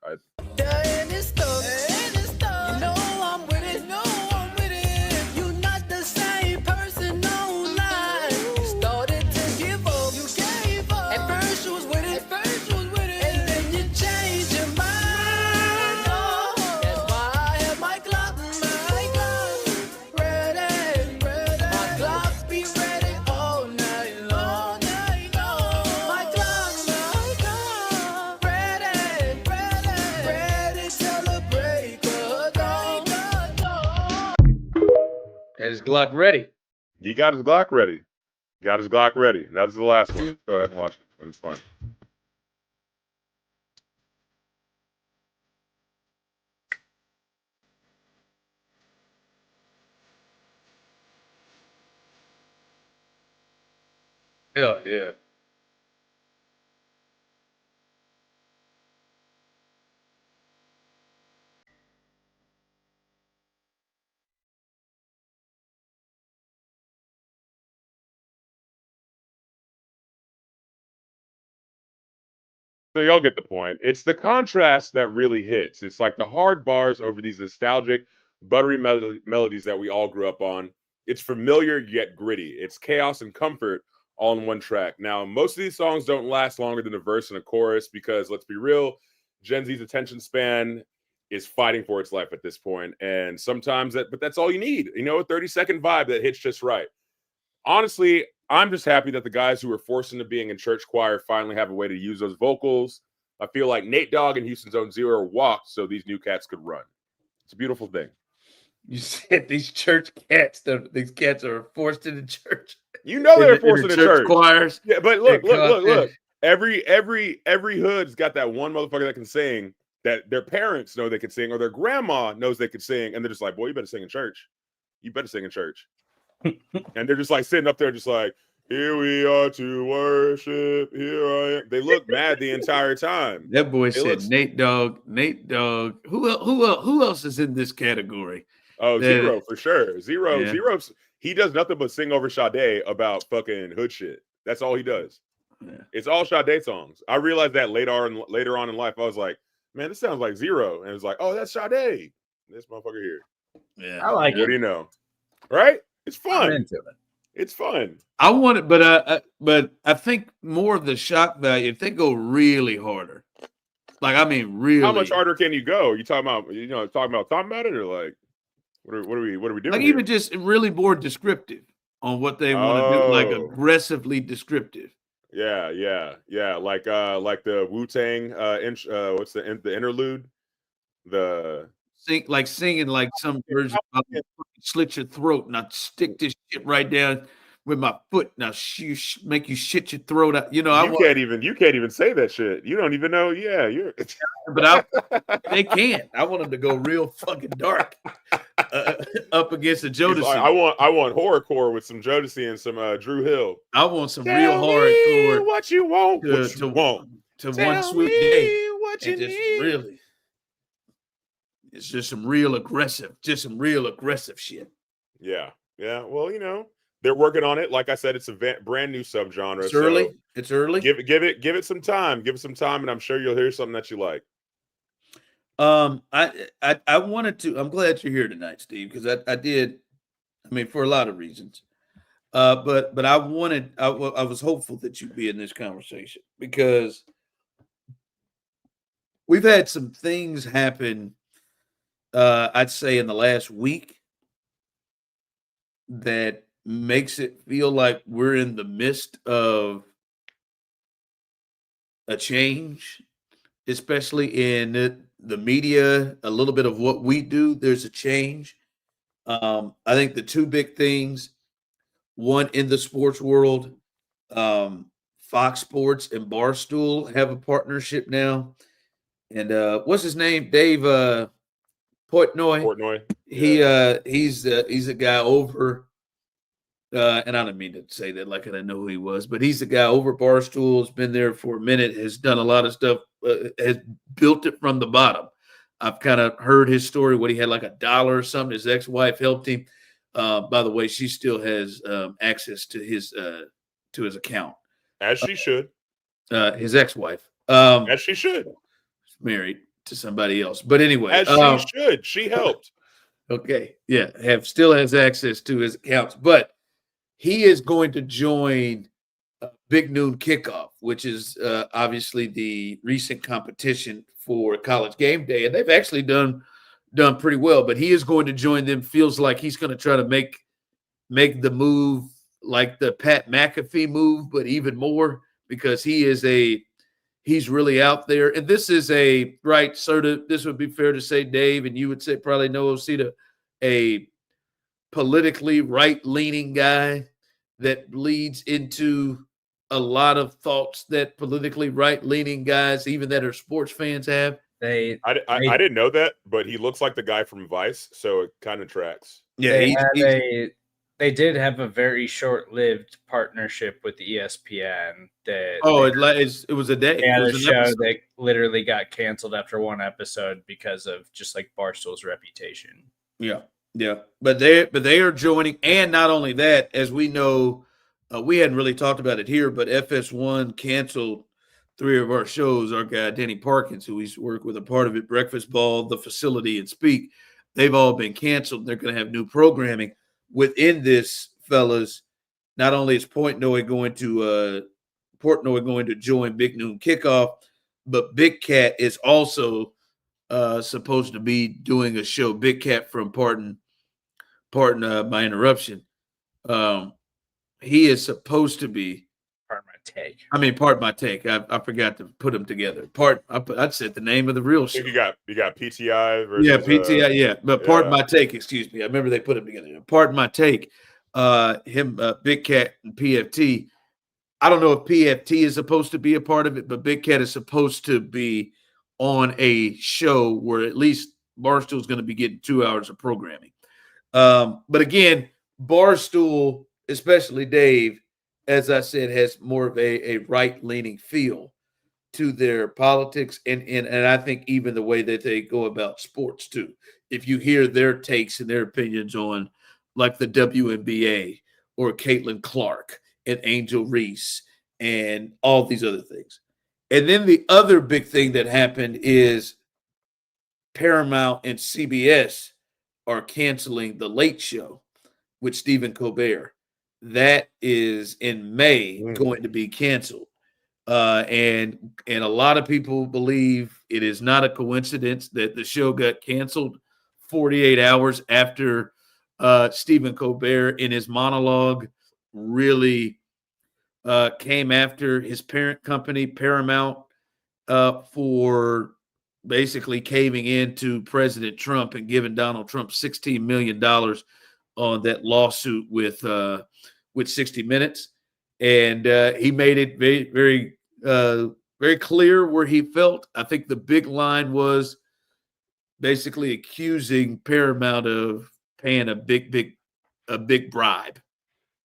Had his Glock ready. He got his Glock ready. Got his Glock ready. That's the last one. Go ahead and watch it. It's fine. Hell yeah. So y'all get the point. It's the contrast that really hits. It's like the hard bars over these nostalgic, buttery melodies that we all grew up on. It's familiar yet gritty. It's chaos and comfort all in one track. Now, most of these songs don't last longer than a verse and a chorus because, let's be real, Gen Z's attention span is fighting for its life at this point. And sometimes but that's all you need. You know, a 30-second vibe that hits just right. Honestly, I'm just happy that the guys who were forced into being in church choir finally have a way to use those vocals. I feel like Nate Dogg and Houston Zone Zero walked so these new cats could run. It's a beautiful thing. You said these church cats, these cats are forced into church. You know they're forced into church choirs. Yeah, but look. Every hood's got that one motherfucker that can sing, that their parents know they could sing, or their grandma knows they could sing, and they're just like, boy, you better sing in church. You better sing in church. And they're just like sitting up there just like, Here we are to worship. Here I am. They look mad the entire time. That boy said Nate Dogg. Who else is in this category? Oh, Zero for sure. Zero's he does nothing but sing over Sade about fucking hood shit. That's all he does. Yeah. It's all Sade songs. I realized that later on in life. I was like, man, this sounds like Zero. And it was like, oh, that's Sade. This motherfucker here. Yeah. I like it. What do you know? Right? It's fun. I'm into it. It's fun. I want it, but I think more of the shock value if they go really harder. Like, I mean, really. How much harder can you go? You talking about it, or like what are we doing? Like here? Even just really more descriptive on what they want to do, like aggressively descriptive. Yeah. Like the Wu-Tang what's the interlude? Singing like some version of slit your throat and I stick this shit right down with my foot. Now make you shit your throat out. You can't even say that shit. You don't even know. Yeah, but they can't. I want them to go real fucking dark up against the Jodeci. Like, I want horrorcore with some Jodeci and some Drew Hill. I want some real hardcore. What you want? To one sweet day. What you need. Really. It's just some real aggressive shit. Yeah. Well, they're working on it. Like I said, it's a brand new subgenre. It's early. It's early. Give it some time. Give it some time, and I'm sure you'll hear something that you like. I wanted to. I'm glad you're here tonight, Steve, because I did. I mean, for a lot of reasons. But I was hopeful that you'd be in this conversation because we've had some things happen. I'd say in the last week that makes it feel like we're in the midst of a change, especially in the media, a little bit of what we do. There's a change. I think the two big things, one in the sports world, Fox Sports and Barstool have a partnership now. And what's his name? Dave Portnoy. Yeah. He's a guy over, and I don't mean to say that like I didn't know who he was, but he's the guy over Barstool. Has been there for a minute. Has done a lot of stuff. Has built it from the bottom. I've kind of heard his story. What he had like $1 or something. His ex-wife helped him. By the way, she still has access to his account, as she should. His ex-wife, as she should, married to somebody else. But anyway, as she should. She helped. Okay, yeah, still has access to his accounts, but he is going to join Big Noon Kickoff, which is obviously the recent competition for College Game Day, and they've actually done pretty well. But he is going to join them. Feels like he's going to try to make the move like the Pat McAfee move, but even more because he's really out there. And this is right, Serda, this would be fair to say, Dave, and you would say probably no Osita, a politically right-leaning guy that leads into a lot of thoughts that politically right-leaning guys, even that are sports fans, have. I didn't know that, but he looks like the guy from Vice, so it kind of tracks. Yeah, they did have a very short-lived partnership with ESPN. It was a day. They had a show that literally got canceled after one episode because of just like Barstool's reputation. Yeah. But they are joining, and not only that, as we know, we hadn't really talked about it here, but FS1 canceled 3 of our shows. Our guy Danny Parkins, who he's worked with, a part of it, Breakfast Ball, The Facility, and Speak, they've all been canceled. They're going to have new programming. Within this, fellas, not only is Portnoy going to join Big Noon Kickoff, but Big Cat is also supposed to be doing a show. Big Cat from Pardon my interruption. He is supposed to be. Pardon my take. Pardon my take. I forgot to put them together. I said the name of the real show. You got PTI versus PTI. Yeah, but Pardon my take. Excuse me. I remember they put them together. Pardon my take. Big Cat and PFT. I don't know if PFT is supposed to be a part of it, but Big Cat is supposed to be on a show where at least Barstool is going to be getting 2 hours of programming. But again, Barstool, especially Dave, as I said, has more of a right-leaning feel to their politics, and I think even the way that they go about sports too. If you hear their takes and their opinions on like the WNBA or Caitlin Clark and Angel Reese and all these other things. And then the other big thing that happened is Paramount and CBS are canceling The Late Show with Stephen Colbert. That is in May going to be canceled. And a lot of people believe it is not a coincidence that the show got canceled 48 hours after Stephen Colbert in his monologue really came after his parent company, Paramount, for basically caving into President Trump and giving Donald Trump $16 million on that lawsuit with 60 Minutes. And he made it very, very, very clear where he felt. I think the big line was basically accusing Paramount of paying a big bribe.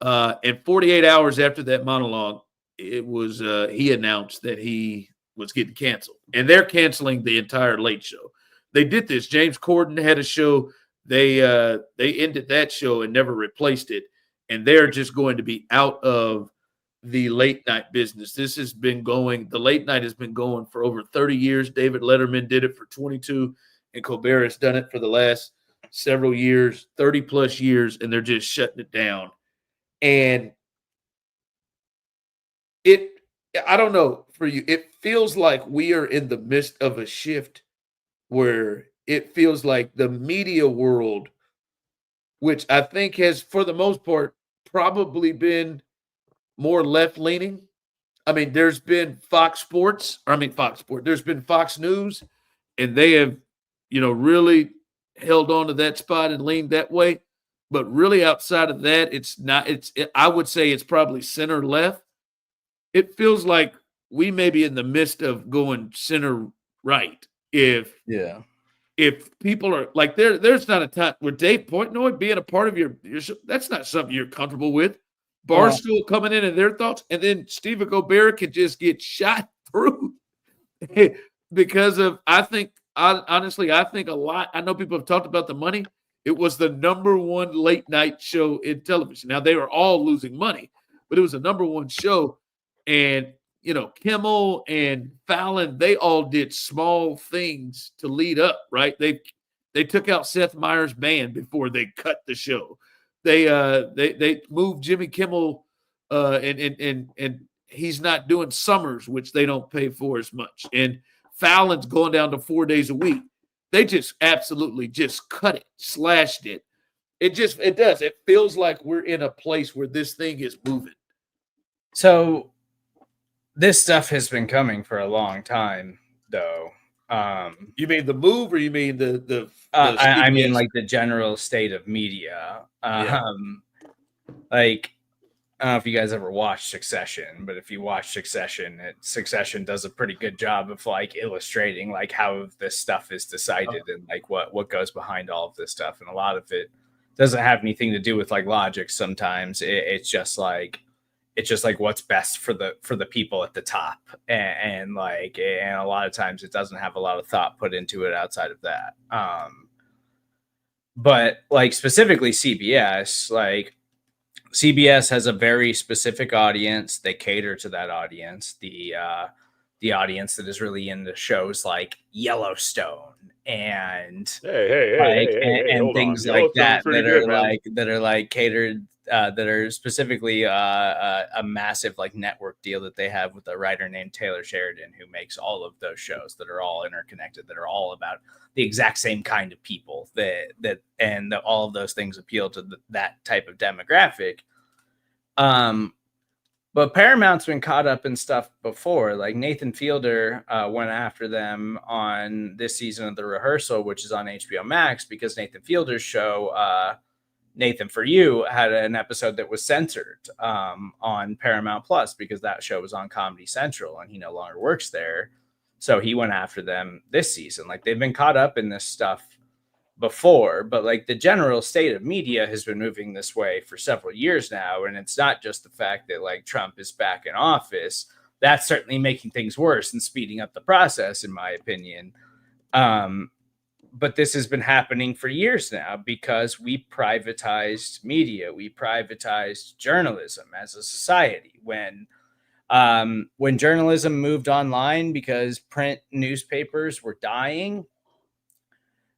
And 48 hours after that monologue, it was he announced that he was getting canceled, and they're canceling the entire Late Show. They did this. James Corden had a show. They ended that show and never replaced it, and they're just going to be out of the late night business. This has been going. The late night has been going for over 30 years. David Letterman did it for 22, and Colbert has done it for the last several years, 30 plus years, and they're just shutting it down. And I don't know for you, it feels like we are in the midst of a shift where it feels like the media world, which I think has, for the most part, probably been more left-leaning. I mean, there's been Fox Sports. There's been Fox News, and they have, really held on to that spot and leaned that way. But really outside of that, I would say it's probably center left. It feels like we may be in the midst of going center right. If people are like, there's not a time where Dave Portnoy being a part of your show, that's not something you're comfortable with. Barstool coming in and their thoughts, and then Stephen Colbert could just get shot through because of, honestly, I think a lot. I know people have talked about the money. It was the number one late night show in television. Now, they were all losing money, but it was the number one show. And, Kimmel and Fallon, they all did small things to lead up, right? They took out Seth Meyers' band before they cut the show. They moved Jimmy Kimmel, and he's not doing summers, which they don't pay for as much. And Fallon's going down to 4 days a week. They just absolutely just cut it, slashed it. It does. It feels like we're in a place where this thing is moving. So this stuff has been coming for a long time, though. You mean the move, or you mean the I mean like the general state of media. Like, I don't know if you guys ever watched Succession, but if you watch Succession, Succession does a pretty good job of like illustrating like how this stuff is decided and like what goes behind all of this stuff. And a lot of it doesn't have anything to do with like logic. Sometimes it's just like what's best for the people at the top. And a lot of times it doesn't have a lot of thought put into it outside of that. But like specifically CBS, like CBS has a very specific audience. They cater to that audience, the audience that is really into shows like Yellowstone and things like that that are like catered, that are specifically a massive like network deal that they have with a writer named Taylor Sheridan, who makes all of those shows that are all interconnected, that are all about the exact same kind of people that all of those things appeal to that type of demographic. But Paramount's been caught up in stuff before. Like Nathan Fielder went after them on this season of The Rehearsal, which is on HBO Max, because Nathan Fielder's show, Nathan For You, had an episode that was censored on Paramount Plus because that show was on Comedy Central and he no longer works there. So he went after them this season. Like, they've been caught up in this stuff before, but like the general state of media has been moving this way for several years now. And it's not just the fact that like Trump is back in office. That's certainly making things worse and speeding up the process, in my opinion. But this has been happening for years now because we privatized media. We privatized journalism as a society. When journalism moved online because print newspapers were dying,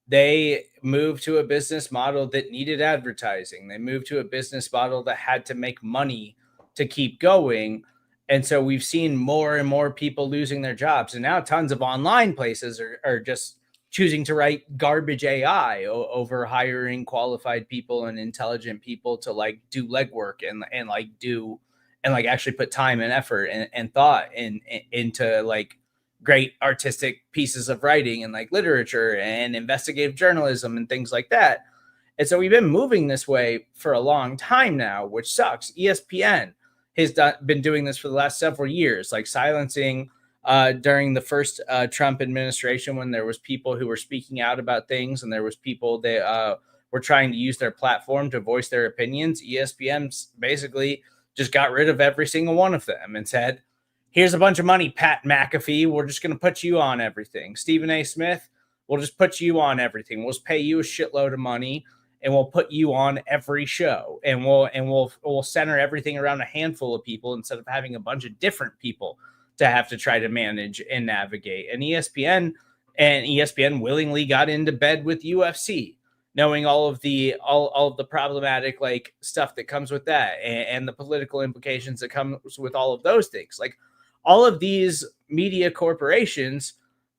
they moved to a business model that needed advertising. They moved to a business model that had to make money to keep going. And so we've seen more and more people losing their jobs. And now tons of online places are just choosing to write garbage AI over hiring qualified people and intelligent people to like do legwork and actually put time and effort and thought into like great artistic pieces of writing and like literature and investigative journalism and things like that. And so we've been moving this way for a long time now, which sucks. ESPN has been doing this for the last several years, like silencing during the first Trump administration when there was people who were speaking out about things and there was people that were trying to use their platform to voice their opinions. ESPN basically just got rid of every single one of them and said, here's a bunch of money, Pat McAfee. We're just going to put you on everything. Stephen A. Smith, we'll just put you on everything. We'll just pay you a shitload of money and we'll put you on every show. And we'll center everything around a handful of people instead of having a bunch of different people to have to try to manage and navigate. And ESPN willingly got into bed with UFC, knowing all of the problematic like stuff that comes with that and the political implications that comes with all of those things. Like all of these media corporations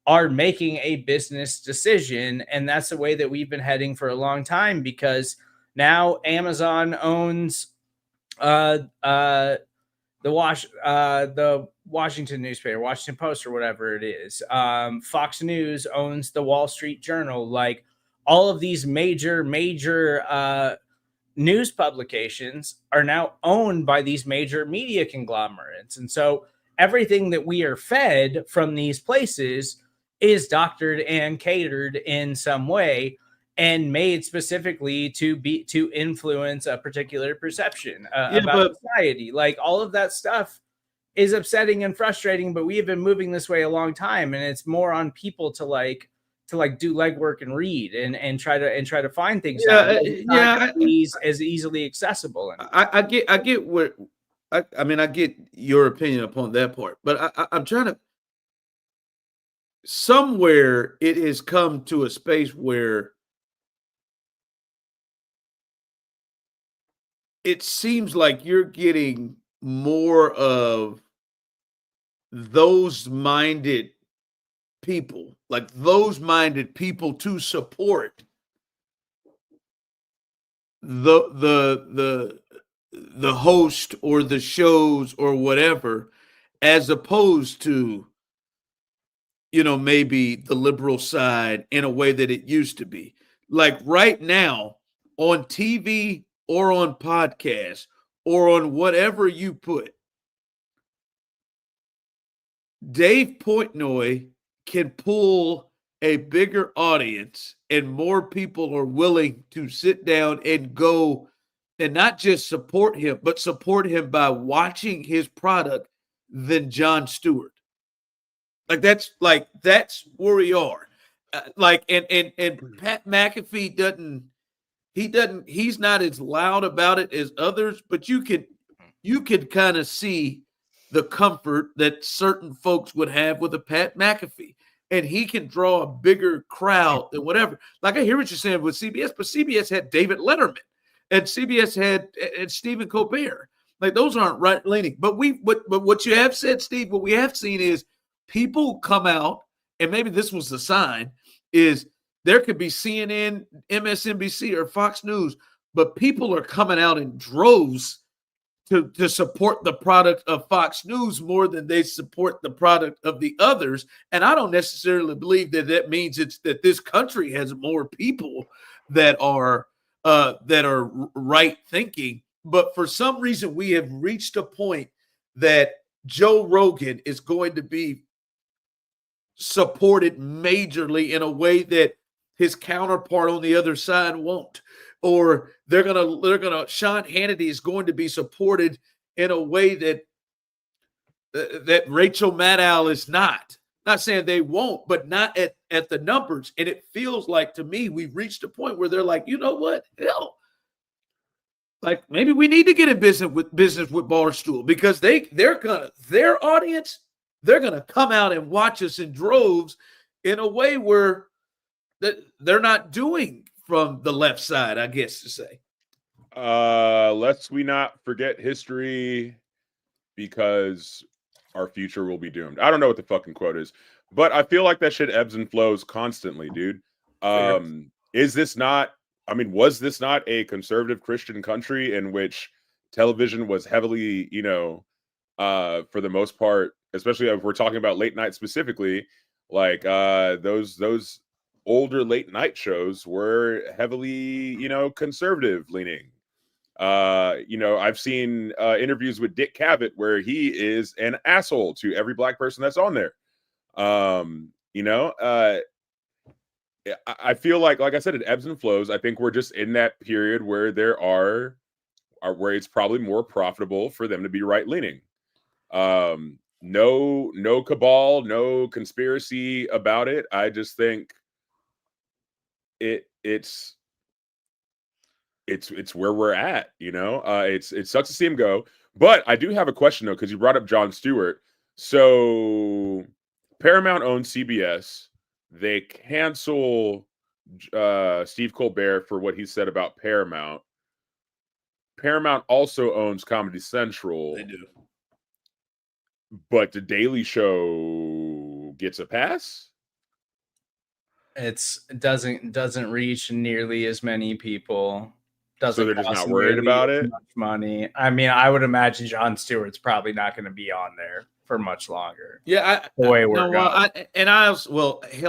are making a business decision, and that's the way that we've been heading for a long time because now Amazon owns the Washington newspaper, Washington Post, or whatever it is. Fox News owns the Wall Street Journal. Like all of these major news publications are now owned by these major media conglomerates. And so everything that we are fed from these places is doctored and catered in some way and made specifically to influence a particular perception about society. Like all of that stuff is upsetting and frustrating, but we have been moving this way a long time, and it's more on people to do legwork and read and try to find things. As easily accessible. I get what I get your opinion upon that part, but I'm trying to. Somewhere it has come to a space where it seems like you're getting more of those minded people, to support the host or the shows or whatever, as opposed to, maybe the liberal side in a way that it used to be. Like right now on TV or on podcasts or on whatever you put, Dave Portnoy can pull a bigger audience and more people are willing to sit down and go and not just support him, but support him by watching his product than Jon Stewart. That's where we are. And Pat McAfee he's not as loud about it as others, but you could kind of see the comfort that certain folks would have with a Pat McAfee, and he can draw a bigger crowd than whatever. Like I hear what you're saying with CBS, but CBS had David Letterman, and CBS had Stephen Colbert. Like those aren't right leaning, but what you have said, Steve, what we have seen is people come out, and maybe this was the sign, is there could be CNN, MSNBC, or Fox News, but people are coming out in droves to support the product of Fox News more than they support the product of the others. And I don't necessarily believe that means it's that this country has more people that are right thinking. But for some reason, we have reached a point that Joe Rogan is going to be supported majorly in a way that his counterpart on the other side won't. Or they're gonna Sean Hannity is going to be supported in a way that Rachel Maddow is not. Not saying they won't, but not at the numbers. And it feels like, to me, we've reached a point where they're like, you know what? Hell, like maybe we need to get in business with Barstool, because their audience, they're gonna come out and watch us in droves in a way where they're not doing from the left side, I guess to say. Lest we not forget history, because our future will be doomed. I don't know what the fucking quote is, but I feel like that shit ebbs and flows constantly, dude. Was this not a conservative Christian country in which television was heavily, for the most part, especially if we're talking about late night specifically, like those older late night shows were heavily, conservative leaning. I've seen interviews with Dick Cavett where he is an asshole to every black person that's on there. I feel like I said, it ebbs and flows. I think we're just in that period where where it's probably more profitable for them to be right leaning. No cabal, no conspiracy about it. I just think it's where we're at, it sucks to see him go. But I do have a question though, because you brought up Jon Stewart. So Paramount owns CBS. They cancel Steve Colbert for what he said about Paramount. Paramount also owns Comedy Central. They do. But The Daily Show gets a pass? It doesn't reach nearly as many people. So they're just not worried about it? Much money. I mean, I would imagine Jon Stewart's probably not going to be on there for much longer. Yeah,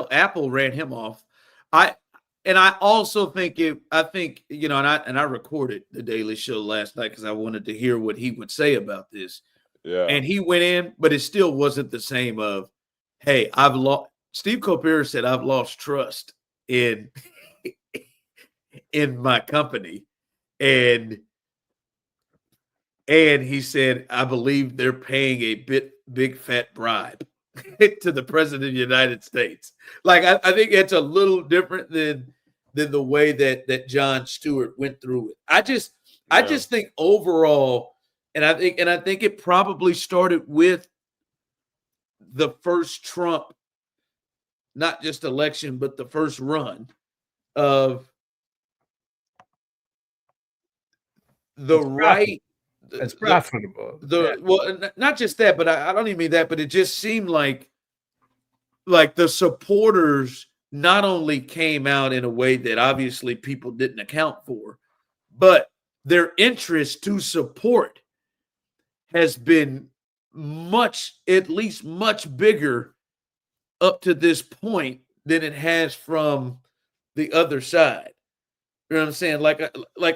Apple ran him off. I also think I recorded The Daily Show last night because I wanted to hear what he would say about this. Yeah. And he went in, but it still wasn't the same of, hey, Steve Colbert said, I've lost trust in my company. And he said, I believe they're paying a big fat bribe to the president of the United States. Like, I think it's a little different than the way that Jon Stewart went through it. I just think overall, and I think it probably started with the first Trump, not just election, but the first run of it's profitable. Well, not just that, but I don't even mean that, but it just seemed like the supporters not only came out in a way that obviously people didn't account for, but their interest to support has been much bigger up to this point than it has from the other side. You know what I'm saying? Like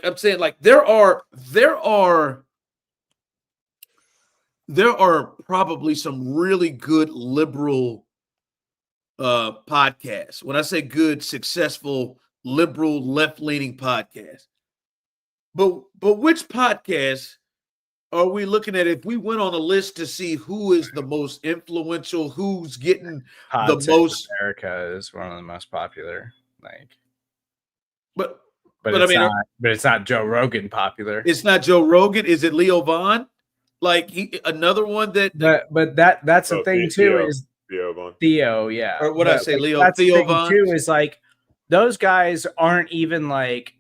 I'm saying, like there are probably some really good liberal podcasts. When I say good, successful, liberal, left-leaning podcasts. But which podcasts are we looking at if we went on a list to see who is the most influential, who's getting the most? America is one of the most popular. But it's not Joe Rogan popular. It's not Joe Rogan. Is it Leo Vaughn? Like another one that's the thing too. Is Theo, yeah. Or what I say, Leo Theo Vaughn too, is like those guys aren't even like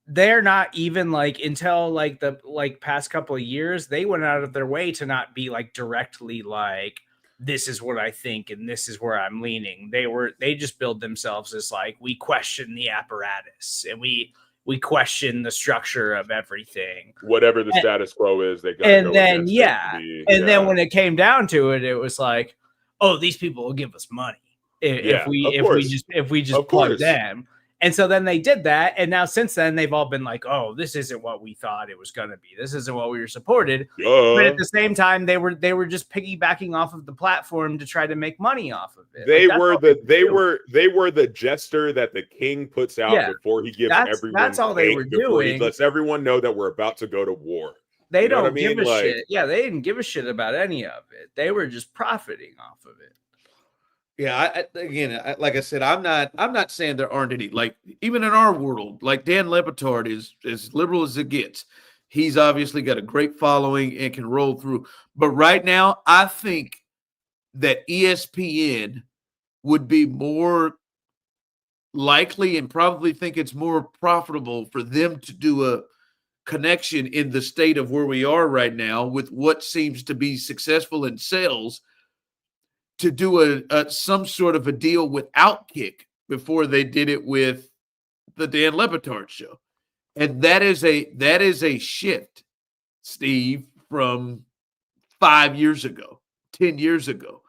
they're not even like until like the past couple of years, they went out of their way to not be like directly like, this is what I think and this is where I'm leaning. They just build themselves as like, we question the apparatus and we question the structure of everything. Whatever the status quo is, they got. And then then when it came down to it, it was like, oh, these people will give us money if we just plug them. And so then they did that. And now since then, they've all been like, oh, this isn't what we thought it was going to be. This isn't what we were supported. But at the same time, they were just piggybacking off of the platform to try to make money off of it. They were the jester that the king puts out before he gives everyone. That's all they were doing. He lets everyone know that we're about to go to war. They don't give a shit. Yeah, they didn't give a shit about any of it. They were just profiting off of it. Yeah, like I said, I'm not saying there aren't any. Like, even in our world, like Dan Le Batard is as liberal as it gets. He's obviously got a great following and can roll through. But right now, I think that ESPN would be more likely and probably think it's more profitable for them to do a connection in the state of where we are right now with what seems to be successful in sales, to do some sort of a deal with Outkick before they did it with the Dan Le Batard show. And that is a shift, Steve, from 5 years ago, 10 years ago.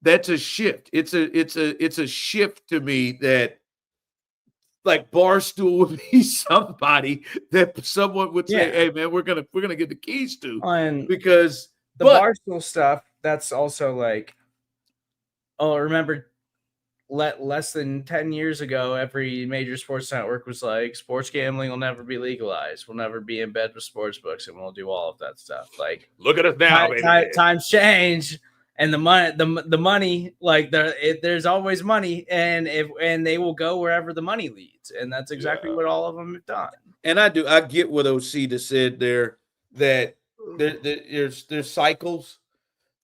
That's a shift. It's a shift to me that, like, Barstool would be somebody that someone would say, hey man, we're gonna get the keys to. Because the Barstool stuff, that's also like, oh, remember less than 10 years ago, every major sports network was like, sports gambling will never be legalized. We'll never be in bed with sports books, and we'll do all of that stuff. Like, look at us now, baby. Times change, and the money, like there's always money, and they will go wherever the money leads, and that's exactly what all of them have done. And I get what Osita said there, that there's cycles.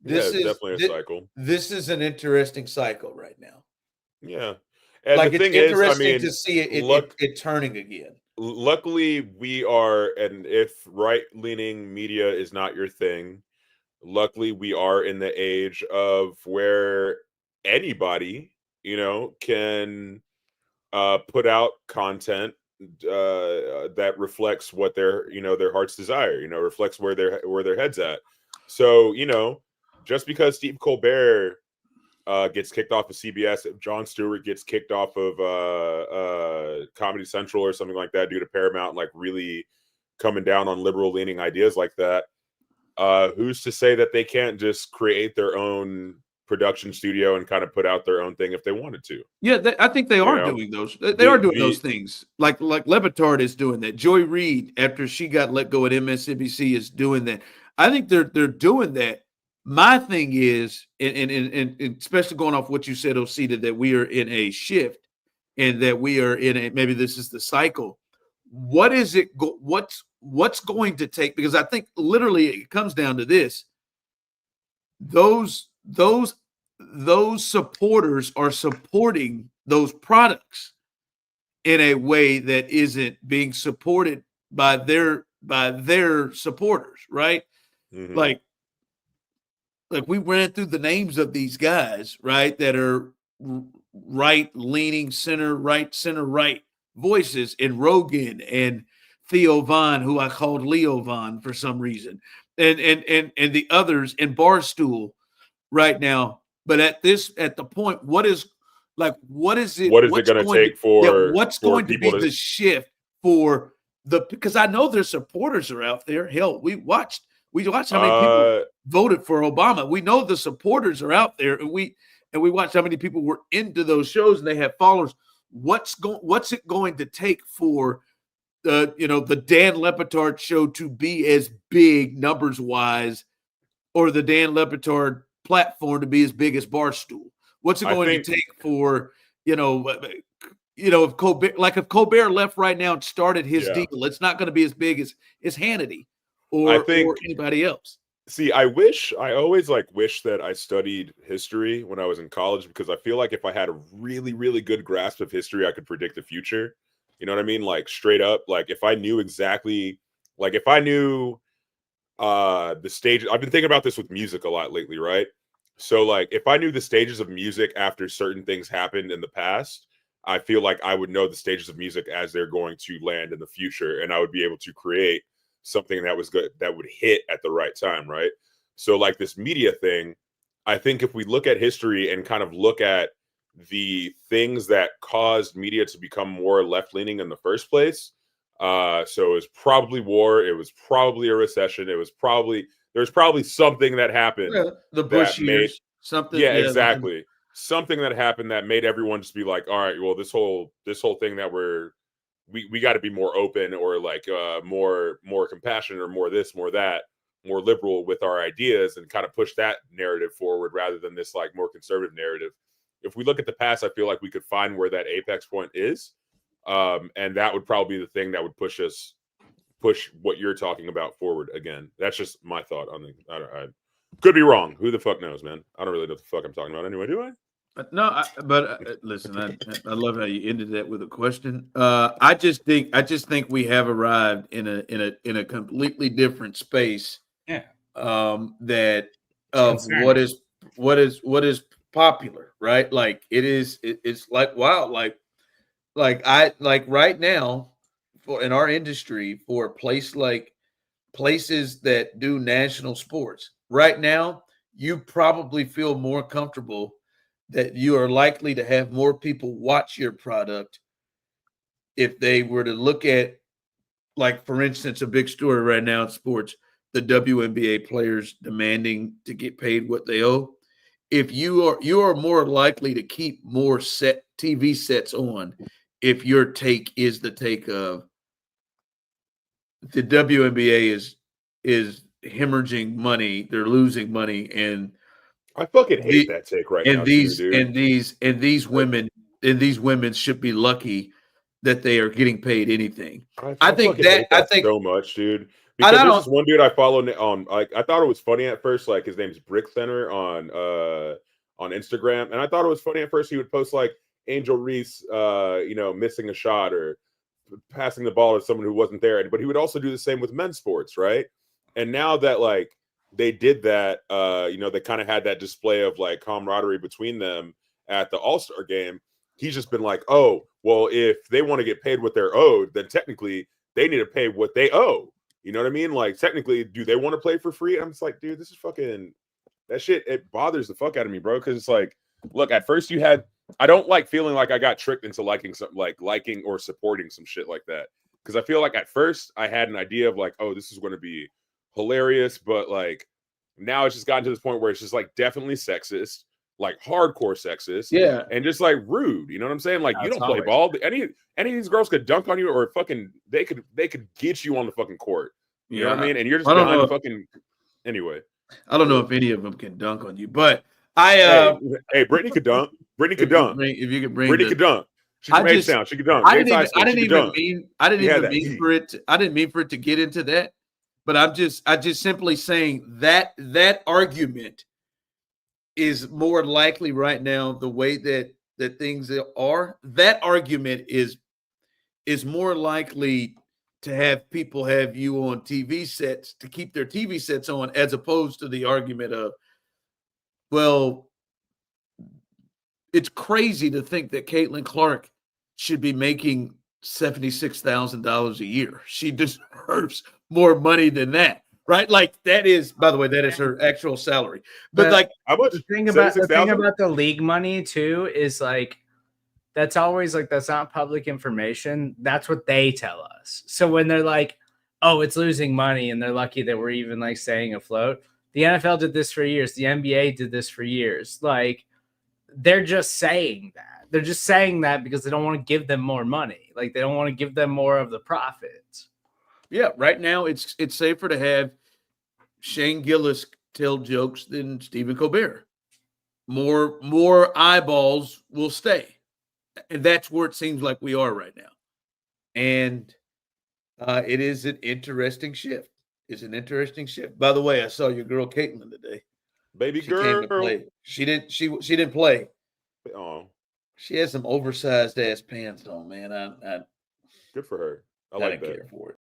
This is definitely a cycle. This is an interesting cycle right now. Yeah. And like, the thing it's is, interesting to see it turning again. Luckily, we are, and if right-leaning media is not your thing, luckily we are in the age of where anybody, can put out content that reflects what their heart's desire, reflects where their head's at. So, just because Steve Colbert gets kicked off of CBS, if Jon Stewart gets kicked off of Comedy Central or something like that due to Paramount, like really coming down on liberal-leaning ideas like that, who's to say that they can't just create their own production studio and kind of put out their own thing if they wanted to? Yeah, I think they are doing those. They are doing those things. Like Le Batard is doing that. Joy Reid, after she got let go at MSNBC, is doing that. I think they're doing that. My thing is, and especially going off what you said, Osita, that we are in a shift and that we are in a, maybe this is the cycle. What is it? What's going to take? Because I think literally it comes down to this. Those supporters are supporting those products in a way that isn't being supported by their supporters, right? Mm-hmm. Like we ran through the names of these guys, right, that are right-leaning, center-right voices, in Rogan and Theo Von, who I called Leo Von for some reason, and the others in Barstool right now. But at the point, what is it? What is it going to take for what's going to be the shift for because I know their supporters are out there. Hell, we watched how many people voted for Obama. We know the supporters are out there, and we watched how many people were into those shows and they have followers. What's it going to take for the Dan Le Batard show to be as big numbers wise, or the Dan Le Batard platform to be as big as Barstool? What's it going to take for if Colbert left right now and started his deal, it's not going to be as big as Hannity or anybody else. See, I always wish that I studied history when I was in college, because I feel like if I had a really, really good grasp of history, I could predict the future. You know what I mean? Like, straight up, like if I knew exactly, like if I knew the stage, I've been thinking about this with music a lot lately, right? So like if I knew the stages of music after certain things happened in the past, I feel like I would know the stages of music as they're going to land in the future, and I would be able to create something that was good, that would hit at the right time, right? So like this media thing, I think if we look at history and kind of look at the things that caused media to become more left-leaning in the first place. So it was probably war. It was probably a recession. There's probably something that happened. Yeah, the Bush years. Something. Yeah, exactly. Something that happened that made everyone just be like, all right, well, this whole thing that we got to be more open, or like more compassionate, or more this, more that, more liberal with our ideas, and kind of push that narrative forward rather than this like more conservative narrative. If we look at the past, I feel like we could find where that apex point is. And that would probably be the thing that would push what you're talking about forward again. That's just my thought on the. I could be wrong. Who the fuck knows, man? I don't really know what the fuck I'm talking about anyway, do I? No, listen. I love how you ended that with a question. I just think we have arrived in a completely different space. Yeah. That of what is popular, right? Like it's like wow, like right now for in our industry, for a place like places that do national sports right now, you probably feel more comfortable that you are likely to have more people watch your product if they were to look at, like, for instance, a big story right now in sports, the WNBA players demanding to get paid what they owe. If you are more likely to keep more set TV sets on if your take is the take of the WNBA is hemorrhaging money, they're losing money, and I fucking hate that take right now. These women should be lucky that they are getting paid anything. I think so much, dude. Because there's this one dude I follow on, like, I thought it was funny at first, like his name's Brick Center on Instagram, and I thought it was funny at first. He would post like Angel Reese, missing a shot or passing the ball to someone who wasn't there, but he would also do the same with men's sports, right? And now that like they did that, they kind of had that display of like camaraderie between them at the All-Star game. He's just been like, oh, well, if they want to get paid what they're owed, then technically they need to pay what they owe. You know what I mean? Like, technically, do they want to play for free? I'm just like, dude, this is fucking, that shit, it bothers the fuck out of me, bro. Because it's like, look, at first I don't like feeling like I got tricked into liking something, like liking or supporting some shit like that. Because I feel like at first I had an idea of like, oh, this is going to be hilarious. But like, now it's just gotten to this point where it's just like definitely sexist, like hardcore sexist, yeah, and just like rude. You know what I'm saying? Like, you don't play ball. Any of these girls could dunk on you, or fucking they could get you on the fucking court. You know what I mean? And you're just behind fucking. Anyway, I don't know if any of them can dunk on you, but hey, Brittany could dunk. Brittany could dunk. If you could bring Brittany could dunk. She's from H-Town. She could dunk. I didn't even mean for it to get into that. But I'm just simply saying that argument is more likely right now, the way that things are. That argument is more likely to have people have you on TV sets, to keep their TV sets on, as opposed to the argument of, well, it's crazy to think that Caitlin Clark should be making $76,000 a year. She deserves more money than that, right? Like, that is, by the way, that is her actual salary. But like, how much? The thing about the league money too is like, that's always like, that's not public information. That's what they tell us. So when they're like, oh, it's losing money, and they're lucky that we're even like staying afloat. The NFL did this for years. The NBA did this for years. Like, they're just saying that. They're just saying that because they don't want to give them more money. Like, they don't want to give them more of the profits. Yeah, right now it's safer to have Shane Gillis tell jokes than Stephen Colbert. More eyeballs will stay. And that's where it seems like we are right now. And it is an interesting shift. It's an interesting shift. By the way, I saw your girl Caitlin today. Baby she girl. Came to play. She didn't play. Oh. She has some oversized ass pants on, man. I good for her. I like that. Care for it.